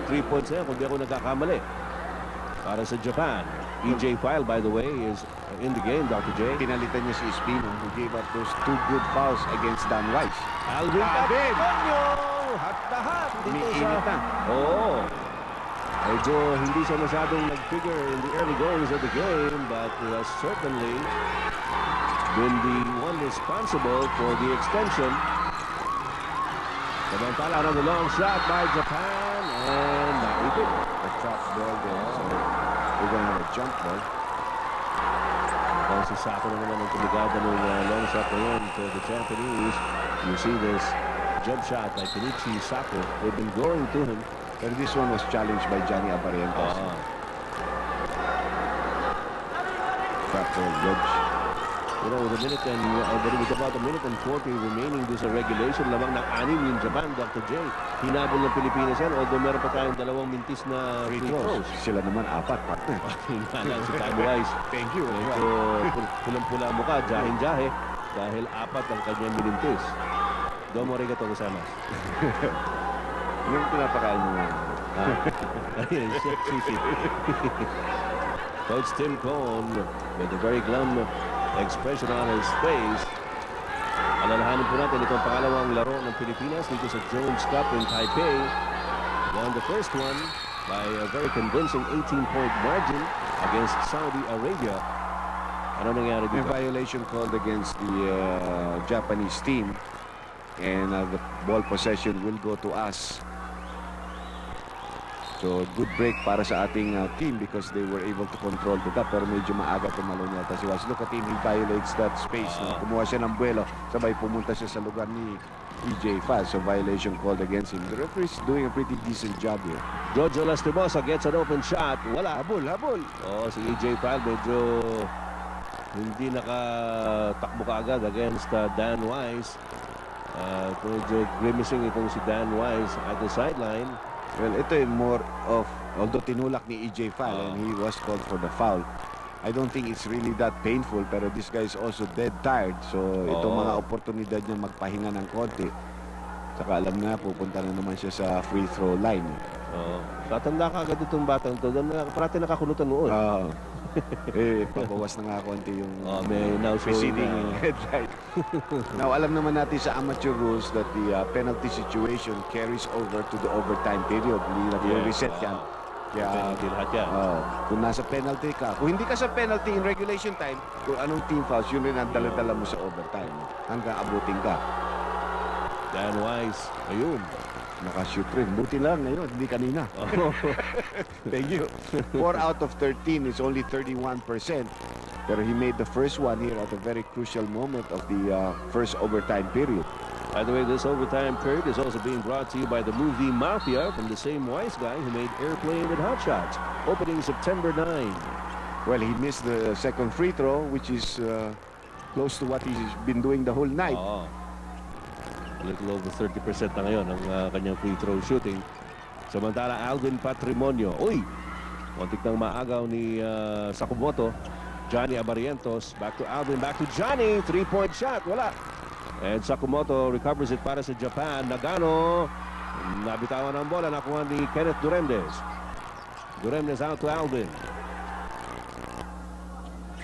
3 points na yan kung di ako nagkakamali. Para sa Japan. Feihl, by the way, is in the game, Dr. J. Pinalitan niya si Espino, who gave up those 2 good fouls against Dan Weiss. Alvin Patrimonio! Hat na hat! Umiinit na. Oo. Medyo hindi siya masyadong nag-figure in the early goings of the game, but he has certainly been the one responsible for the extension. Samantala, another long shot by Japan, and naipit. A trap ball there, so we're going to have a jump ball. Kung si Sako na naman ang tuligada ng long shot na yun to the Japanese. You see this jump shot by Kenichi Sako. They've been going to him. But this one was challenged by Johnny Abarientos. Trap ball, wedge. You know, with about a minute and 40 remaining do sa regulation, lamang ng 6 yung Japan, Dr. J. Hinabol ng Pilipinas yan, although meron pa tayong 2 mintis na free throws. Sila naman 4, partner. Hinalang si Time-Wise. Thank you. Medyo pulang-pula mukha, jahin-jahe, dahil 4 ang kanyang minintis. Domo arigato gozaimasu. Yung pinapakain mo nga. Ayun, sushi. Coach Tim Cohn with a very glum expression on his face. Alalahanin po natin itong pangalawang laro ng Pilipinas dito sa Jones Cup in Taipei. Won the first one by a very convincing 18-point margin against Saudi Arabia. Ano nangyari dito? A violation called against the Japanese team, and the ball possession will go to us. So, good break para sa ating team because they were able to control the gap. Pero medyo maaga tumalon yata si Waz. Look at him, he violates that space. Kumuha siya ng buwelo. Sabay pumunta siya sa lugar ni EJ Faz. So, violation called against him. The referee is doing a pretty decent job here. Jojo Lastimosa gets an open shot. Wala. Habol. Oh, si EJ Faz medyo hindi nakatakbo kaagad against Dan Weiss. Medyo grimacing itong si Dan Weiss at the sideline. Well, ito yung more of, although tinulak ni EJ Feihl and he was called for the foul, I don't think it's really that painful, pero this guy is also dead tired. So, itong mga oportunidad niya magpahinga ng konti. Saka alam na, pupunta na naman siya sa free throw line. Tatanda ka agad itong batang to. Parati nakakulutan noon. Pabawas na nga konti yung may now preceding headlight. Now, alam naman natin sa amateur rules that the penalty situation carries over to the overtime period. Hindi nag-reset yan. Kaya, kung nasa penalty ka, kung hindi ka sa penalty in regulation time, kung anong team fouls, yun rin ang dala-dala mo sa overtime hanggang abutin ka. Dan Weiss, ayun. Nakashoot rin. Buti lang ngayon, hindi kanina. Thank you. 4 out of 13 is only 31%. Pero he made the first one here at a very crucial moment of the first overtime period. By the way, this overtime period is also being brought to you by the movie Mafia from the same Weiss guy who made Airplane and Hot Shots, opening September 9. Well, he missed the second free throw, which is close to what he's been doing the whole night. A little over 30% na ngayon ang kanyang free throw shooting. Samantala, Alvin Patrimonio. Uy! Muntik nang maagaw ni Sakamoto. Johnny Abarientos. Back to Alvin. Back to Johnny. 3-point shot. Wala. And Sakamoto recovers it para sa Japan. Nagano. Nabitawan ang bola. Nakuha ni Kenneth Duremdes. Duremdes out to Alvin.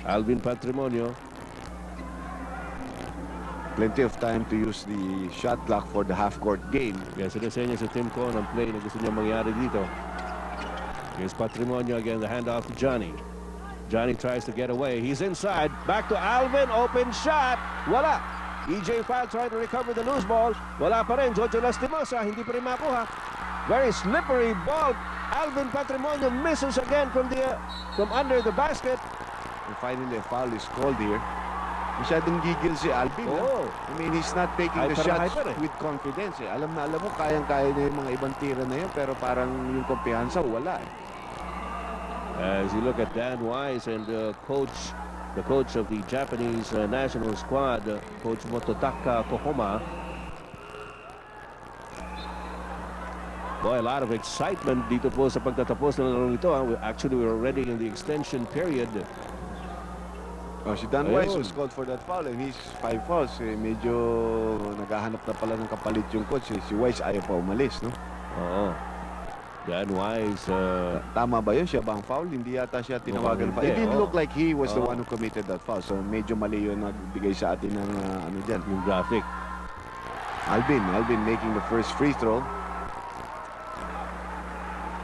Alvin Patrimonio. Plenty of time to use the shot clock for the half-court game. Yes, sinasaya niya sa team ko ng play na gusto niya mangyari dito. Here's Patrimonio again, the handoff to Johnny. Johnny tries to get away. He's inside. Back to Alvin. Open shot. Wala. EJ Feihl trying to recover the loose ball. Wala pa rin. Jojo Lastimosa. Hindi pa rin makuha. Very slippery ball. Alvin Patrimonio misses again from under the basket. And finally, a foul is called here. Masyadong gigil si Alvin. Oh. I mean, he's not taking the shots with confidence. Alam na alam mo, kayang-kaya na yung mga ibang tira na yun, pero parang yung kumpiyansa, wala. As you look at Dan Wise and the coach of the Japanese national squad, Coach Mototaka Kohoma. Boy, a lot of excitement dito po sa pagtatapos ng laro ito. Actually, we're already in the extension period. Si Dan Wise was called for that foul and he's 5 fouls. Medyo naghahanap na pala ng kapalit yung coach. Si Wise ayaw pa umalis, no? Oo. Dan Wise. Tama ba yun? Siya ba ang foul? Hindi yata siya tinawagan pa. It didn't look like he was the one who committed that foul. So medyo mali yun nagbigay sa atin ng ano dyan. Yung graphic. Alvin making the first free throw.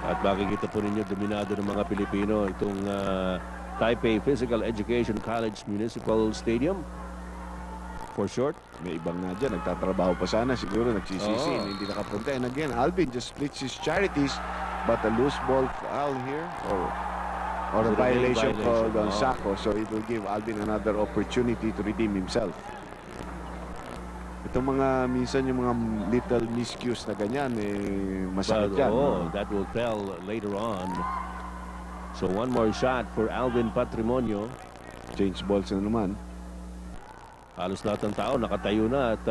At makikita po ninyo, dominado ng mga Pilipino itong Taipei Physical Education College Municipal Stadium. For short. May ibang nga dyan, nagtatrabaho pa sana. Siguro nagsisisi, hindi nakapunta. And again, Alvin just splits his charities. But a loose ball foul here. Or a violation called on Sako. So it will give Alvin another opportunity to redeem himself. Itong mga, minsan yung mga little miscues na ganyan, masakit yan. That will tell later on. So one more shot for Alvin Patrimonio. Change balls na naman. Halos lahat ng tao nakatayo na at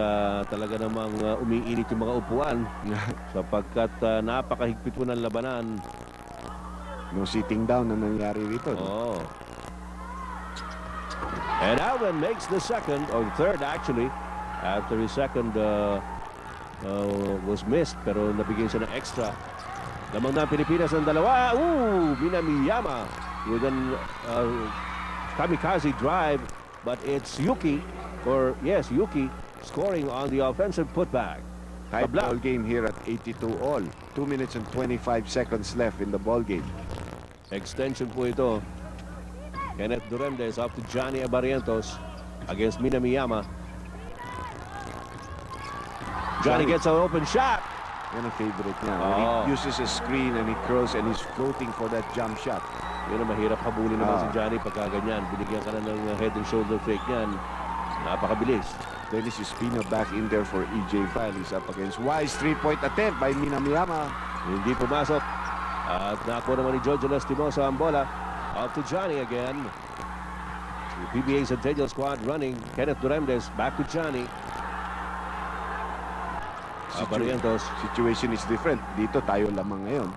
talaga namang umiinit yung mga upuan sapagkat napakahigpit po ng labanan. No sitting down na nangyari dito. And Alvin makes the second, or third actually, after his second was missed pero nabigyan siya ng extra. Lamang na Pilipinas ang dalawa. Minamiyama with an kamikaze drive, but it's Yuki scoring on the offensive putback. Tight ball game here at 82 all. 2 minutes and 25 seconds left in the ball game. Extension po ito. Kenneth Duremdes up to Johnny Abarientos against Minamiyama. Johnny gets an open shot. Yan ang favorite niya. When he uses a screen and he curls and he's floating for that jump shot. Yun ang mahirap habulin naman si Johnny pagka ganyan. Binigyan ka na ng head and shoulder fake niyan. Napakabilis. Dennis Espino back in there for EJ Feihl. He's up against Wise. 3-point attempt by Minamiyama. Hindi pumasok. At nakuha naman ni Jojo Lastimosa ang bola. Up to Johnny again. The PBA Centennial squad running. Kenneth Duremdes back to Johnny. Situation is different. Dito tayo lamang ngayon.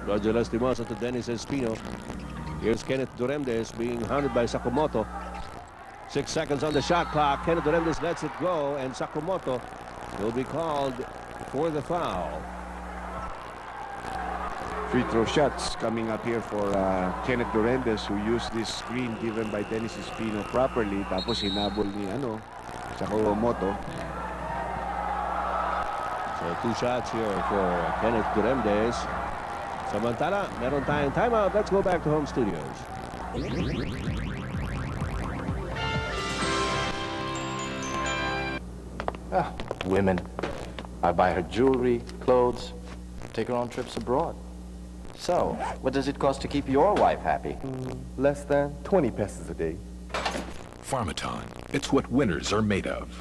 Jojo Lastimosa to Dennis Espino. Here's Kenneth Duremdes being hounded by Sakamoto. 6 seconds on the shot clock. Kenneth Duremdes lets it go, and Sakamoto will be called for the foul. Free throw shots coming up here for Kenneth Duremdes, who used this screen given by Dennis Espino properly. Tapos hinabol ni Sakamoto. So 2 shots here for Kenneth Duremdes. Samantala, meron tayong timeout. Let's go back to home studios. Women. I buy her jewelry, clothes, take her on trips abroad. So, what does it cost to keep your wife happy? Less than 20 pesos a day. Pharmaton. It's what winners are made of.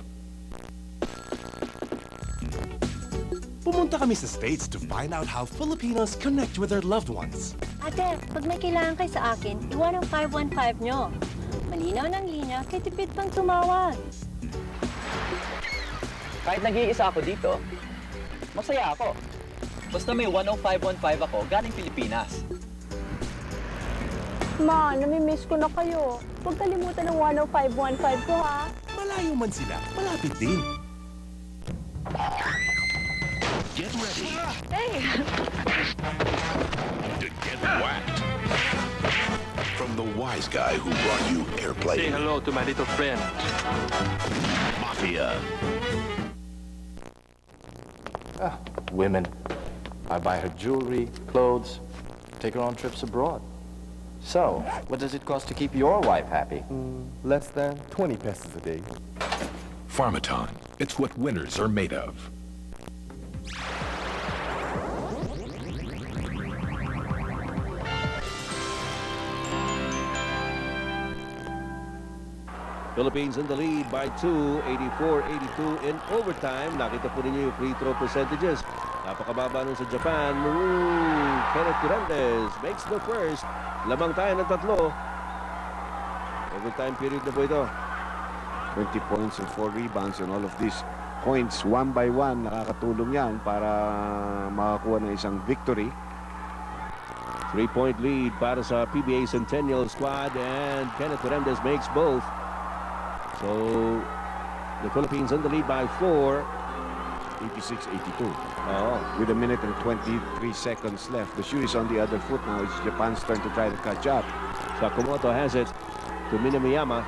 Pumunta kami sa States to find out how Filipinos connect with their loved ones. Ate, pag may kailangan kayo sa akin, iwan ang 515 nyo. Malinaw ng linya, kaya tipid pang tumawag. Kahit nag-iisa ako dito, masaya ako. Basta may 10515 ako galing Pilipinas. Ma, namimiss ko na kayo. Huwag kalimutan ng 10515 ko, ha? Malayo man sila, malapit din. Get ready Hey! to get whacked. From the wise guy who brought you airplane. Say hello to my little friend. Mafia. Women. I buy her jewelry, clothes, take her on trips abroad. So, what does it cost to keep your wife happy? Less than 20 pesos a day. Pharmaton. It's what winners are made of. Philippines in the lead by 2, 84-82 in overtime. Nakita po ninyo yung free throw percentages. Napakababa nun sa Japan. Kenneth Durantes makes the first. Lamang tayo ng 3. Overtime period na po ito. 20 points and 4 rebounds and all of these points one by one. Nakakatulong yan para makakuha ng isang victory. 3-point lead para sa PBA Centennial squad, and Kenneth Durantes makes both. So, the Philippines in the lead by 4. 86-82. With a minute and 23 seconds left. The shoe is on the other foot now. It's Japan's turn to try to catch up. Sakamoto has it to Minamiyama.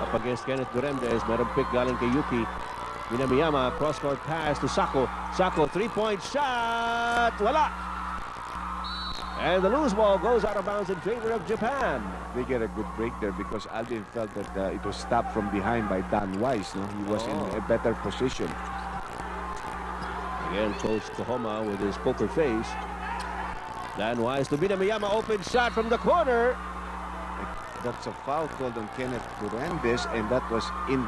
Up against Kenneth Durantes. Merong pick galing kay Yuki. Minamiyama, cross-court pass to Sako. Sako, 3-point shot! Wala! And the loose ball goes out of bounds in favor of Japan. They get a good break there because Alvin felt that it was stopped from behind by Dan Weiss. No? He was in a better position. Again, Coach Kohoma with his poker face. Dan Weiss to Minamiyama, open shot from the corner. That's a foul called on Kenneth Durantes, and that was in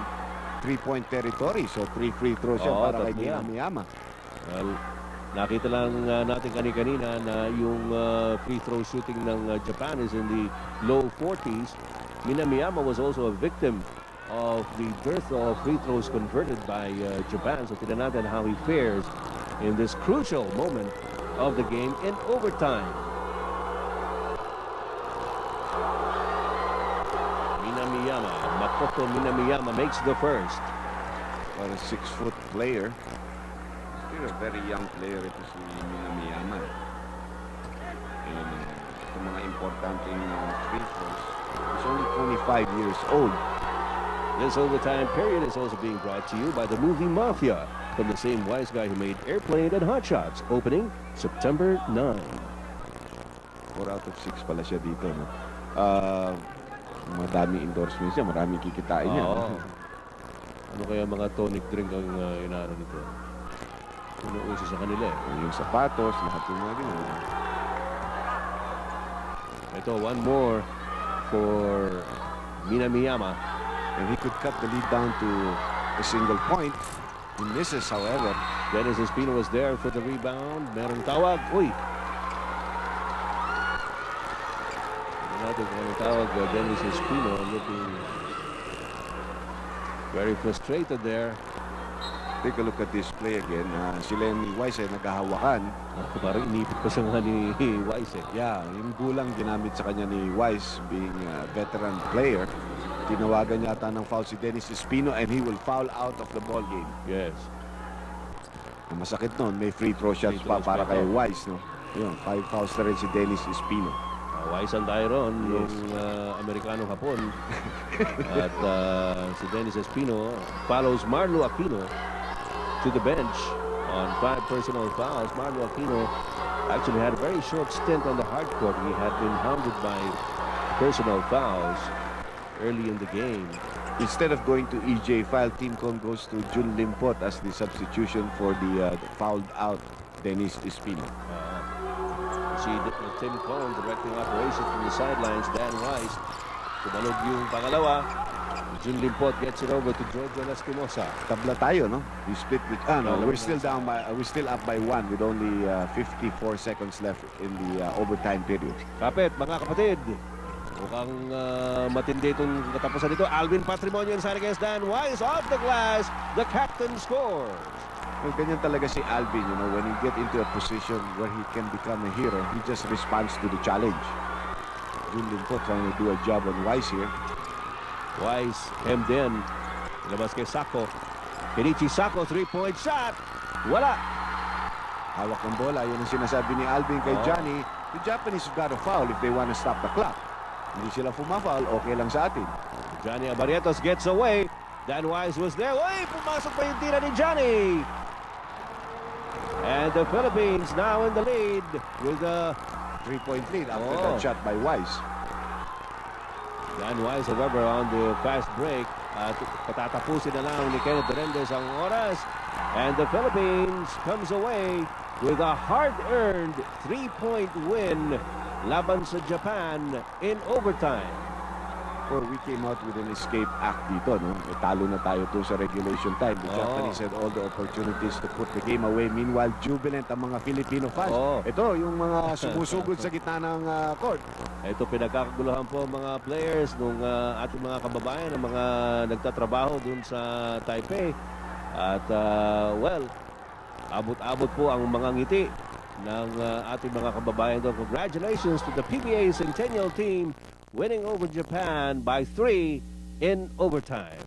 3-point territory. So 3 free throws siya para kay Minamiyama. Well, nakita lang natin kanina na yung free throw shooting ng Japan is in the low 40s. Minamiyama was also a victim of the dearth of free throws converted by Japan. So tignan natin how he fares in this crucial moment of the game in overtime. Minamiyama, Makoto Minamiyama makes the first. For a 6-foot player. Still a very young player ito si Minamiyama. And itong mga importanteng free throws. He's only 25 years old. This overtime period is also being brought to you by the movie Mafia, from the same wise guy who made Airplane and Hot Shots, opening September 9. 4 out of 6 pala siya dito. No? Madami endorsements niya, marami kikitain niya. No? Ano kaya mga tonic drink ang inaano nito? Uso sa kanila eh. Yung sapatos, lahat yung mga gano'n. Ito, one more for Minamiyama. And he could cut the lead down to a single point. He misses, however. Dennis Espino was there for the rebound. Merong tawag. Uy! Natin kung anong tawag. Dennis Espino looking very frustrated there. Take a look at this play again. Sila ni Weiss ay naghahawakan. Parang inipit pa siya nga ni Weiss eh. Yeah, yung gulang ginamit sa kanya ni Weiss, being a veteran player. Tinawagan yata ng foul si Dennis Espino, and he will foul out of the ball game. Yes. Masakit nun, may free throw shots pa para kay Weiss. No? Yun, 5 fouls na rin si Dennis Espino. Weiss ang Dairon, yung Amerikanong Hapon. At si Dennis Espino follows Marlou Aquino to the bench on 5 personal fouls. Marlou Aquino actually had a very short stint on the hard court. He had been hounded by personal fouls early in the game. Instead of going to EJ Feihl, Team Con goes to Jun Limpot as the substitution for the fouled out Dennis Espino. See Tim Con directing operations from the sidelines. Dan Weiss tumalog yung pangalawa. Jun Limpot gets it over to Jojo Lastimosa. Tabla tayo, no? We split with we're still down by we're still up by 1 with only 54 seconds left in the overtime period. Kapit, mga kapatid. Mukhang matindi itong katapusan dito. Alvin Patrimonio inside against Dan Wise. Off the glass, the captain scores. Well, ganyan talaga si Alvin, you know, when he get into a position where he can become a hero, he just responds to the challenge. Limpot trying to do a job on Wise here. Wise hemmed in. Labas kay Sako. Kenichi Sako, 3-point shot. Wala. Hawak ng bola. Yun ang sinasabi ni Alvin kay Johnny. The Japanese have got to foul if they want to stop the clock. Hindi sila fumafoul, okay lang sa atin. Johnny Abarrientos gets away. Dan Wise was there. Uy, pumasok pa yung tira ni Johnny. And the Philippines now in the lead with a 3-point lead after that shot by Wise. Dan Wise, however, on the fast break. At patatapusin na lang ni Kenneth Rendes ang oras. And the Philippines comes away with a hard-earned 3-point win laban sa Japan in overtime. Or we came out with an escape act dito, no? Talo na tayo to sa regulation time. The Japanese had all the opportunities to put the game away. Meanwhile, jubilant ang mga Filipino fans. Ito, yung mga sumusugod sa gitna ng court. Ito, pinagkakaguluhan po mga players nung ating mga kababayan, ang mga nagtatrabaho dun sa Taipei. At, well, abot-abot po ang mga ngiti ng ating mga kababayan doon. Congratulations to the PBA Centennial team winning over Japan by 3 in overtime.